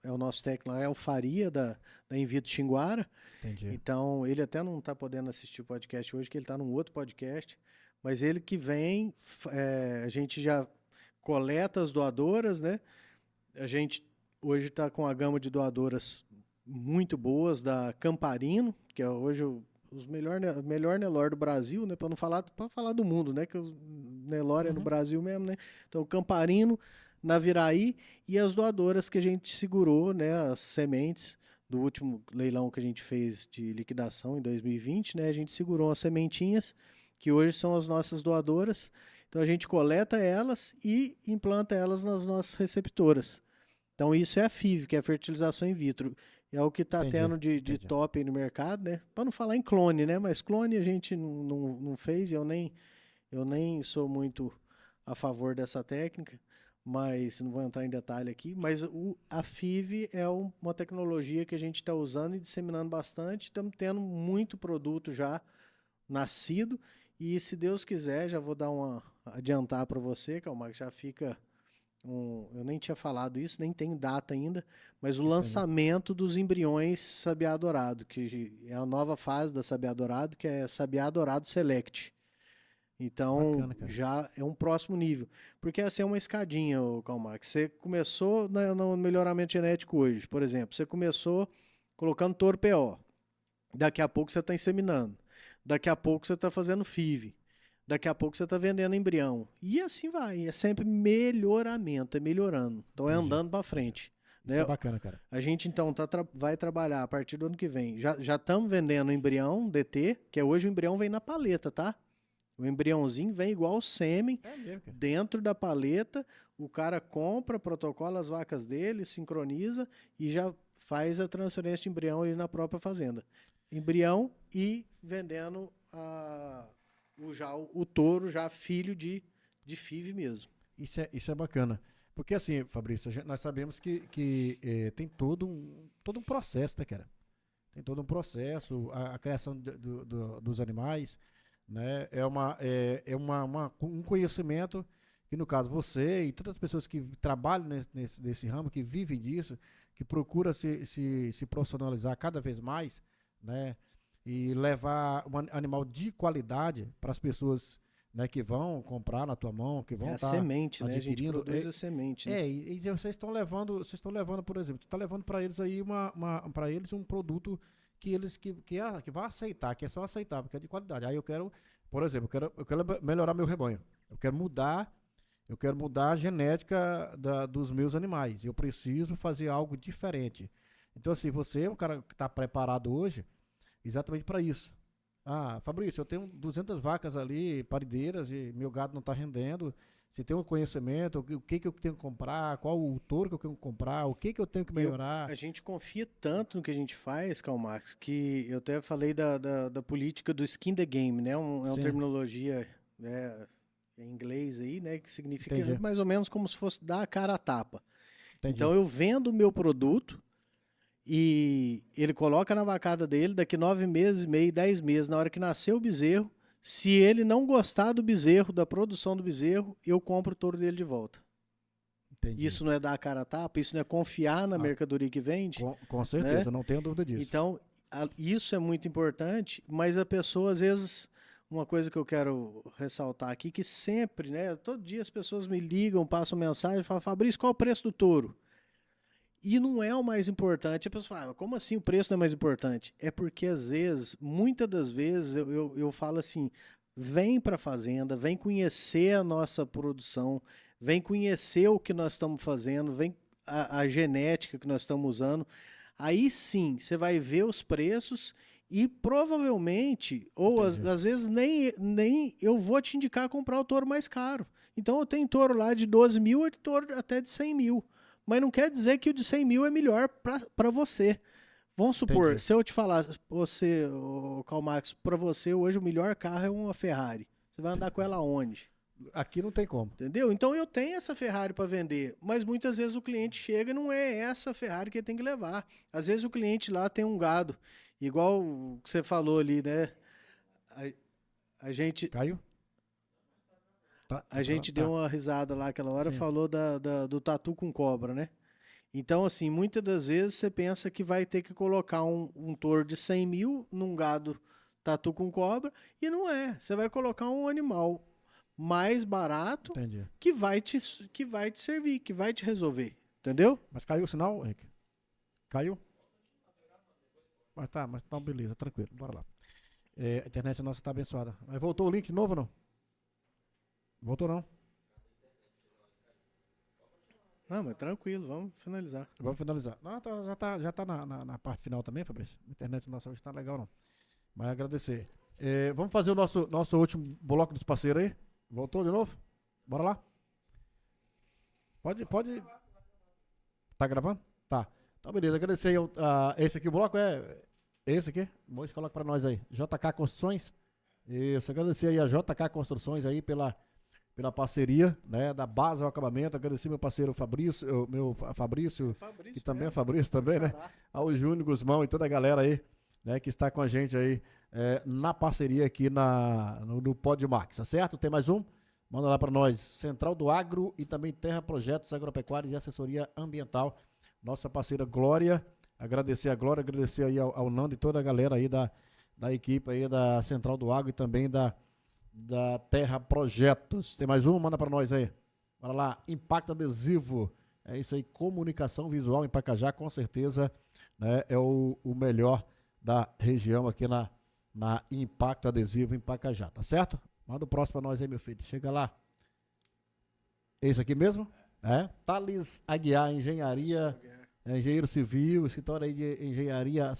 é o nosso técnico lá é o Faria, da Invito Xinguara. Entendi. Então, ele até não está podendo assistir o podcast hoje, que ele está num outro podcast. Mas ele que vem, a gente já coleta as doadoras, né? A gente hoje está com a gama de doadoras muito boas da Camparino, que é hoje os melhor Nelore do Brasil, né? Para falar do mundo, né? Que o Nelore é no Brasil mesmo, né? Então, o Camparino, Naviraí e as doadoras que a gente segurou, né? As sementes do último leilão que a gente fez de liquidação em 2020, né? A gente segurou as sementinhas, que hoje são as nossas doadoras. Então, a gente coleta elas e implanta elas nas nossas receptoras. Então, isso é a FIV, que é a fertilização in vitro. É o que está tendo de top aí no mercado, né? Para não falar em clone, né? Mas clone a gente não fez, eu nem sou muito a favor dessa técnica, mas não vou entrar em detalhe aqui. Mas a FIV é uma tecnologia que a gente está usando e disseminando bastante. Estamos tendo muito produto já nascido. E se Deus quiser, já vou dar adiantar para você, Calma, que já fica... eu nem tinha falado isso, nem tem data ainda, mas o lançamento dos embriões Sabiá Dourado, que é a nova fase da Sabiá Dourado, que é Sabiá Dourado Select. Então, já é um próximo nível. Porque essa é uma escadinha, Calma, que você começou no melhoramento genético hoje, por exemplo, você começou colocando touro PO, daqui a pouco você está inseminando, daqui a pouco você está fazendo FIV, daqui a pouco você está vendendo embrião. E assim vai. É sempre melhoramento, é melhorando. Então é andando para frente. Isso é bacana, cara. A gente então vai trabalhar a partir do ano que vem. Já estamos vendendo embrião DT, que hoje o embrião vem na paleta, tá? O embriãozinho vem igual o sêmen, É mesmo, cara. dentro da paleta, o cara compra, protocola as vacas dele, sincroniza e já faz a transferência de embrião ali na própria fazenda. Embrião e vendendo o touro já filho de FIV mesmo. Isso é bacana. Porque assim, Fabrício, nós sabemos que tem todo um processo, né, cara? Tem todo um processo, a criação dos animais, né? Um conhecimento que, no caso, você e todas as pessoas que trabalham nesse ramo, que vivem disso, que procura se profissionalizar cada vez mais, né? E levar um animal de qualidade para as pessoas, né, que vão comprar na tua mão, que vão É a estar semente, né? A gente adquirindo. produz a semente, né? E vocês estão levando, por exemplo, está levando para eles aí para eles um produto que eles que vai aceitar, que é só aceitar, porque é de qualidade. Aí eu quero, por exemplo, eu quero melhorar meu rebanho. Eu quero mudar a genética dos meus animais. Eu preciso fazer algo diferente. Então, assim, você é um cara que está preparado hoje exatamente para isso. Ah, Fabrício, eu tenho 200 vacas ali, parideiras, e meu gado não está rendendo. Você tem um conhecimento, o que eu tenho que comprar, qual o touro que eu tenho que comprar, o que eu tenho que melhorar. A gente confia tanto no que a gente faz, Karl Marx, que eu até falei da política do skin the game, né? É uma Sim. terminologia em inglês aí, né? Que significa Entendi. mais ou menos como se fosse dar a cara a tapa. Entendi. Então eu vendo o meu produto e ele coloca na vacada dele, daqui 9 meses, meio, 10 meses, na hora que nascer o bezerro, se ele não gostar do bezerro, da produção do bezerro, eu compro o touro dele de volta. Entendi. Isso não é dar a cara a tapa, isso não é confiar na mercadoria que vende. Com certeza, né? não tenho dúvida disso. Então, isso é muito importante, mas a pessoa, às vezes, uma coisa que eu quero ressaltar aqui, que sempre, né, todo dia as pessoas me ligam, passam mensagem, falam, Fabrício, qual é o preço do touro? E não é o mais importante. A pessoa fala, como assim o preço não é mais importante? É porque, às vezes, muitas das vezes, eu falo assim, vem para a fazenda, vem conhecer a nossa produção, vem conhecer o que nós estamos fazendo, vem a genética que nós estamos usando. Aí sim, você vai ver os preços e provavelmente, ou às vezes nem eu vou te indicar comprar o touro mais caro. Então eu tenho touro lá de 12 mil e touro até de 100 mil. Mas não quer dizer que o de 100 mil é melhor para você. Vamos supor, Entendi. se eu te falar, Karl Marx, para você hoje o melhor carro é uma Ferrari. Você vai andar com ela onde? Aqui não tem como. Entendeu? Então eu tenho essa Ferrari para vender, mas muitas vezes o cliente chega e não é essa Ferrari que ele tem que levar. Às vezes o cliente lá tem um gado, igual o que você falou ali, né? A gente Caiu? a gente deu uma risada lá aquela hora, Sim. falou do tatu com cobra, né? Então, assim, muitas das vezes você pensa que vai ter que colocar um touro de 100 mil num gado tatu com cobra, e não é. Você vai colocar um animal mais barato Entendi. que vai te servir, que vai te resolver. Entendeu? Mas caiu o sinal, Henrique? Caiu? Mas tá, beleza, tranquilo, bora lá. A internet nossa tá abençoada. Mas voltou o link de novo ou não? Voltou não? Não, mas tranquilo, vamos finalizar. Vamos finalizar. Não, já tá na parte final também, Fabrício. A internet nossa hoje tá legal não. Mas agradecer. Vamos fazer o nosso último bloco dos parceiros aí? Voltou de novo? Bora lá? Pode. Tá gravando? Tá. Então, beleza. Agradecer aí. Esse aqui, o bloco é esse aqui. Moisés, coloca pra nós aí. JK Construções. Isso. Agradecer aí a JK Construções aí pela parceria, né, da base ao acabamento. Agradecer meu parceiro Fabrício, que também é Fabrício também, né? Ao Júnior Guzmão e toda a galera aí, né, que está com a gente aí na parceria aqui no Podmax, tá certo? Tem mais um? Manda lá para nós, Central do Agro e também Terra Projetos Agropecuários e Assessoria Ambiental, nossa parceira Glória. Agradecer a Glória, agradecer aí ao Nando e toda a galera aí da equipe aí da Central do Agro e também da Terra Projetos. Tem mais um? Manda para nós aí. Bora lá, Impacto Adesivo. É isso aí, comunicação visual em Pacajá, com certeza, né, é o melhor da região aqui na Impacto Adesivo em Pacajá, tá certo? Manda o próximo para nós aí, meu filho. Chega lá. É isso aqui mesmo? Thales Aguiar, engenheiro civil, escritório aí de engenharia,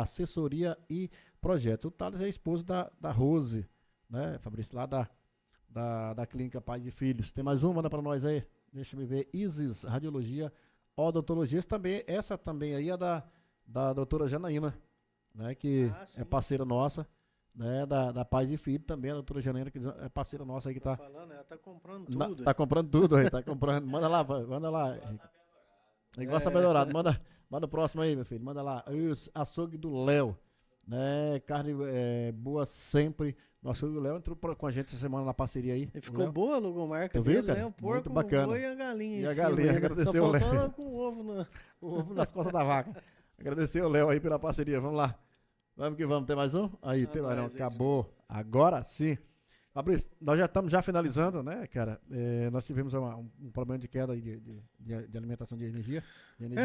assessoria e projetos. O Thales é esposo da Rose. né, Fabrício, lá da Clínica Pais e Filhos. Tem mais um? Manda para nós aí. Deixa eu ver. Isis, Radiologia, Odontologia. Essa também aí é da doutora Janaína, né, que é parceira nossa, né, da Pais e Filhos também, a doutora Janaína, que é parceira nossa aí que tá falando, ela tá comprando tudo. tá comprando tudo aí, tá comprando. Manda lá. Igual saber dourado, manda o próximo aí, meu filho, manda lá. Açougue do Léo, né, carne boa sempre. O açougue do Léo entrou com a gente essa semana na parceria aí. E ficou boa a logomarca dele, né? O porco, muito bacana. o boi e a galinha. E a galinha, agradeceu o Léo. Só faltou com o ovo nas costas da vaca. Agradecer o Léo aí pela parceria, vamos lá. Vamos que vamos, tem mais um? Aí, tem mais não, acabou. Agora sim. Fabrício, nós já estamos finalizando, né, cara? Nós tivemos um problema de queda aí de alimentação de energia.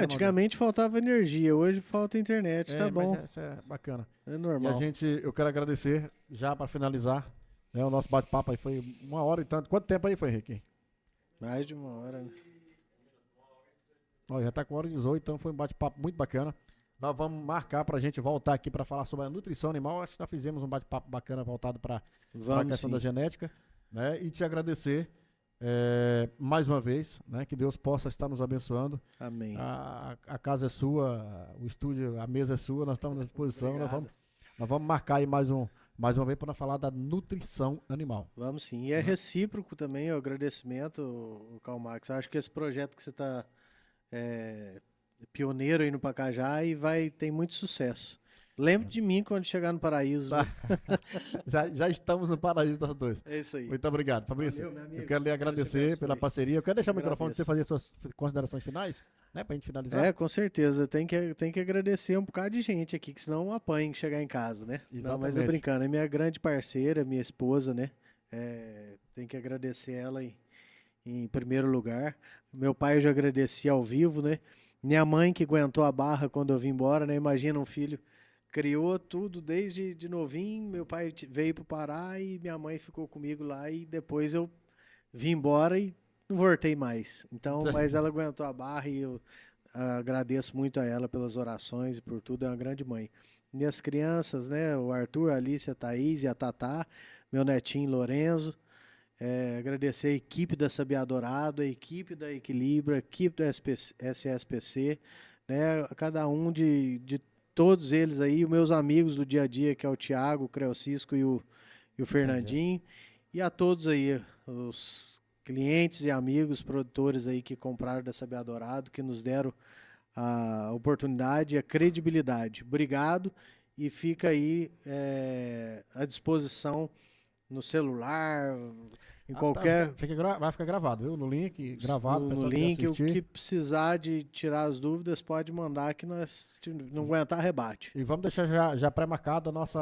Antigamente faltava energia, hoje falta internet, tá bom. Mas isso é bacana. É normal. E eu quero agradecer, já para finalizar, né, o nosso bate-papo aí foi 1 hora e tanto. Quanto tempo aí foi, Henrique? Mais de 1 hora, né? Já tá com 1h18, então foi um bate-papo muito bacana. Nós vamos marcar pra gente voltar aqui para falar sobre a nutrição animal. Acho que nós fizemos um bate-papo bacana voltado para a questão da genética, né? E te agradecer mais uma vez, né? Que Deus possa estar nos abençoando. Amém. A casa é sua, o estúdio, a mesa é sua, nós estamos à disposição. Nós vamos marcar aí mais uma vez para falar da nutrição animal. Vamos sim. E é recíproco também o agradecimento, o Karl Marx. Eu acho que esse projeto que você está pioneiro aí no Pacajá e tem muito sucesso. Lembre de mim quando chegar no paraíso. Tá. já estamos no paraíso nós dois. É isso aí. Muito obrigado, Fabrício. Eu quero lhe agradecer pela parceria. Eu quero deixar o microfone para você fazer suas considerações finais, né, para a gente finalizar. Com certeza. Tem que agradecer um bocado de gente aqui, que senão eu apanho que chegar em casa, né? Exatamente. Não, mas é brincando. É minha grande parceira, minha esposa, né? Tem que agradecer ela em primeiro lugar. Meu pai eu já agradeci ao vivo, né? Minha mãe que aguentou a barra quando eu vim embora, né? Imagina um filho, criou tudo desde de novinho, meu pai veio pro Pará e minha mãe ficou comigo lá e depois eu vim embora e não voltei mais. Então, mas ela aguentou a barra e eu agradeço muito a ela pelas orações e por tudo, é uma grande mãe. Minhas crianças, né? O Arthur, a Alice, a Thaís e a Tatá, meu netinho Lorenzo. Agradecer a equipe da Sabiá Dourado, a equipe da Equilibra, a equipe do SSPC, né? Cada um de todos eles aí, os meus amigos do dia a dia, que é o Thiago, o Creocisco e o Fernandinho, e a todos aí, os clientes e amigos, produtores aí que compraram da Sabiá Dourado, que nos deram a oportunidade e a credibilidade. Obrigado e fica aí à disposição no celular, em qualquer... Vai ficar gravado, viu? No link, gravado. No link, o que precisar de tirar as dúvidas, pode mandar que nós não aguentar rebate. E vamos deixar já pré-marcado nosso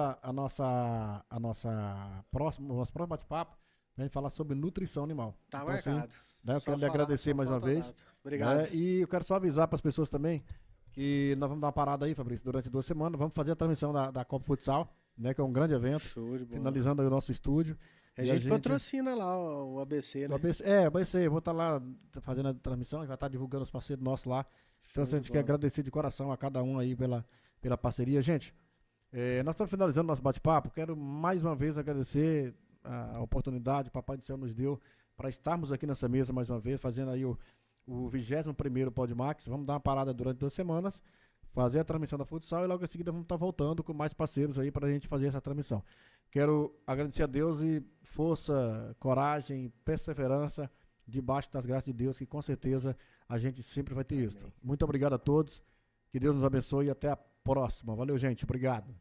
próximo bate-papo, pra gente falar sobre nutrição animal. Tá então, marcado. Assim, né, eu quero lhe agradecer mais uma vez. Obrigado. Né, e eu quero só avisar para as pessoas também que nós vamos dar uma parada aí, Fabrício, durante 2 semanas. Vamos fazer a transmissão da Copa Futsal, né, que é um grande evento. Show de bola. Finalizando aí o nosso estúdio. A gente patrocina lá o ABC, né? O ABC, vou estar lá fazendo a transmissão, a gente vai estar divulgando os parceiros nossos lá. Então, a gente quer agradecer de coração a cada um aí pela parceria. Gente, nós estamos finalizando nosso bate-papo. Quero mais uma vez agradecer a oportunidade que o Papai do Céu nos deu para estarmos aqui nessa mesa mais uma vez, fazendo aí o 21º Podmax. Vamos dar uma parada durante 2 semanas, fazer a transmissão da futsal e logo em seguida vamos estar voltando com mais parceiros aí para a gente fazer essa transmissão. Quero agradecer a Deus e força, coragem, perseverança debaixo das graças de Deus, que com certeza a gente sempre vai ter isso. Muito obrigado a todos, que Deus nos abençoe e até a próxima. Valeu, gente. Obrigado.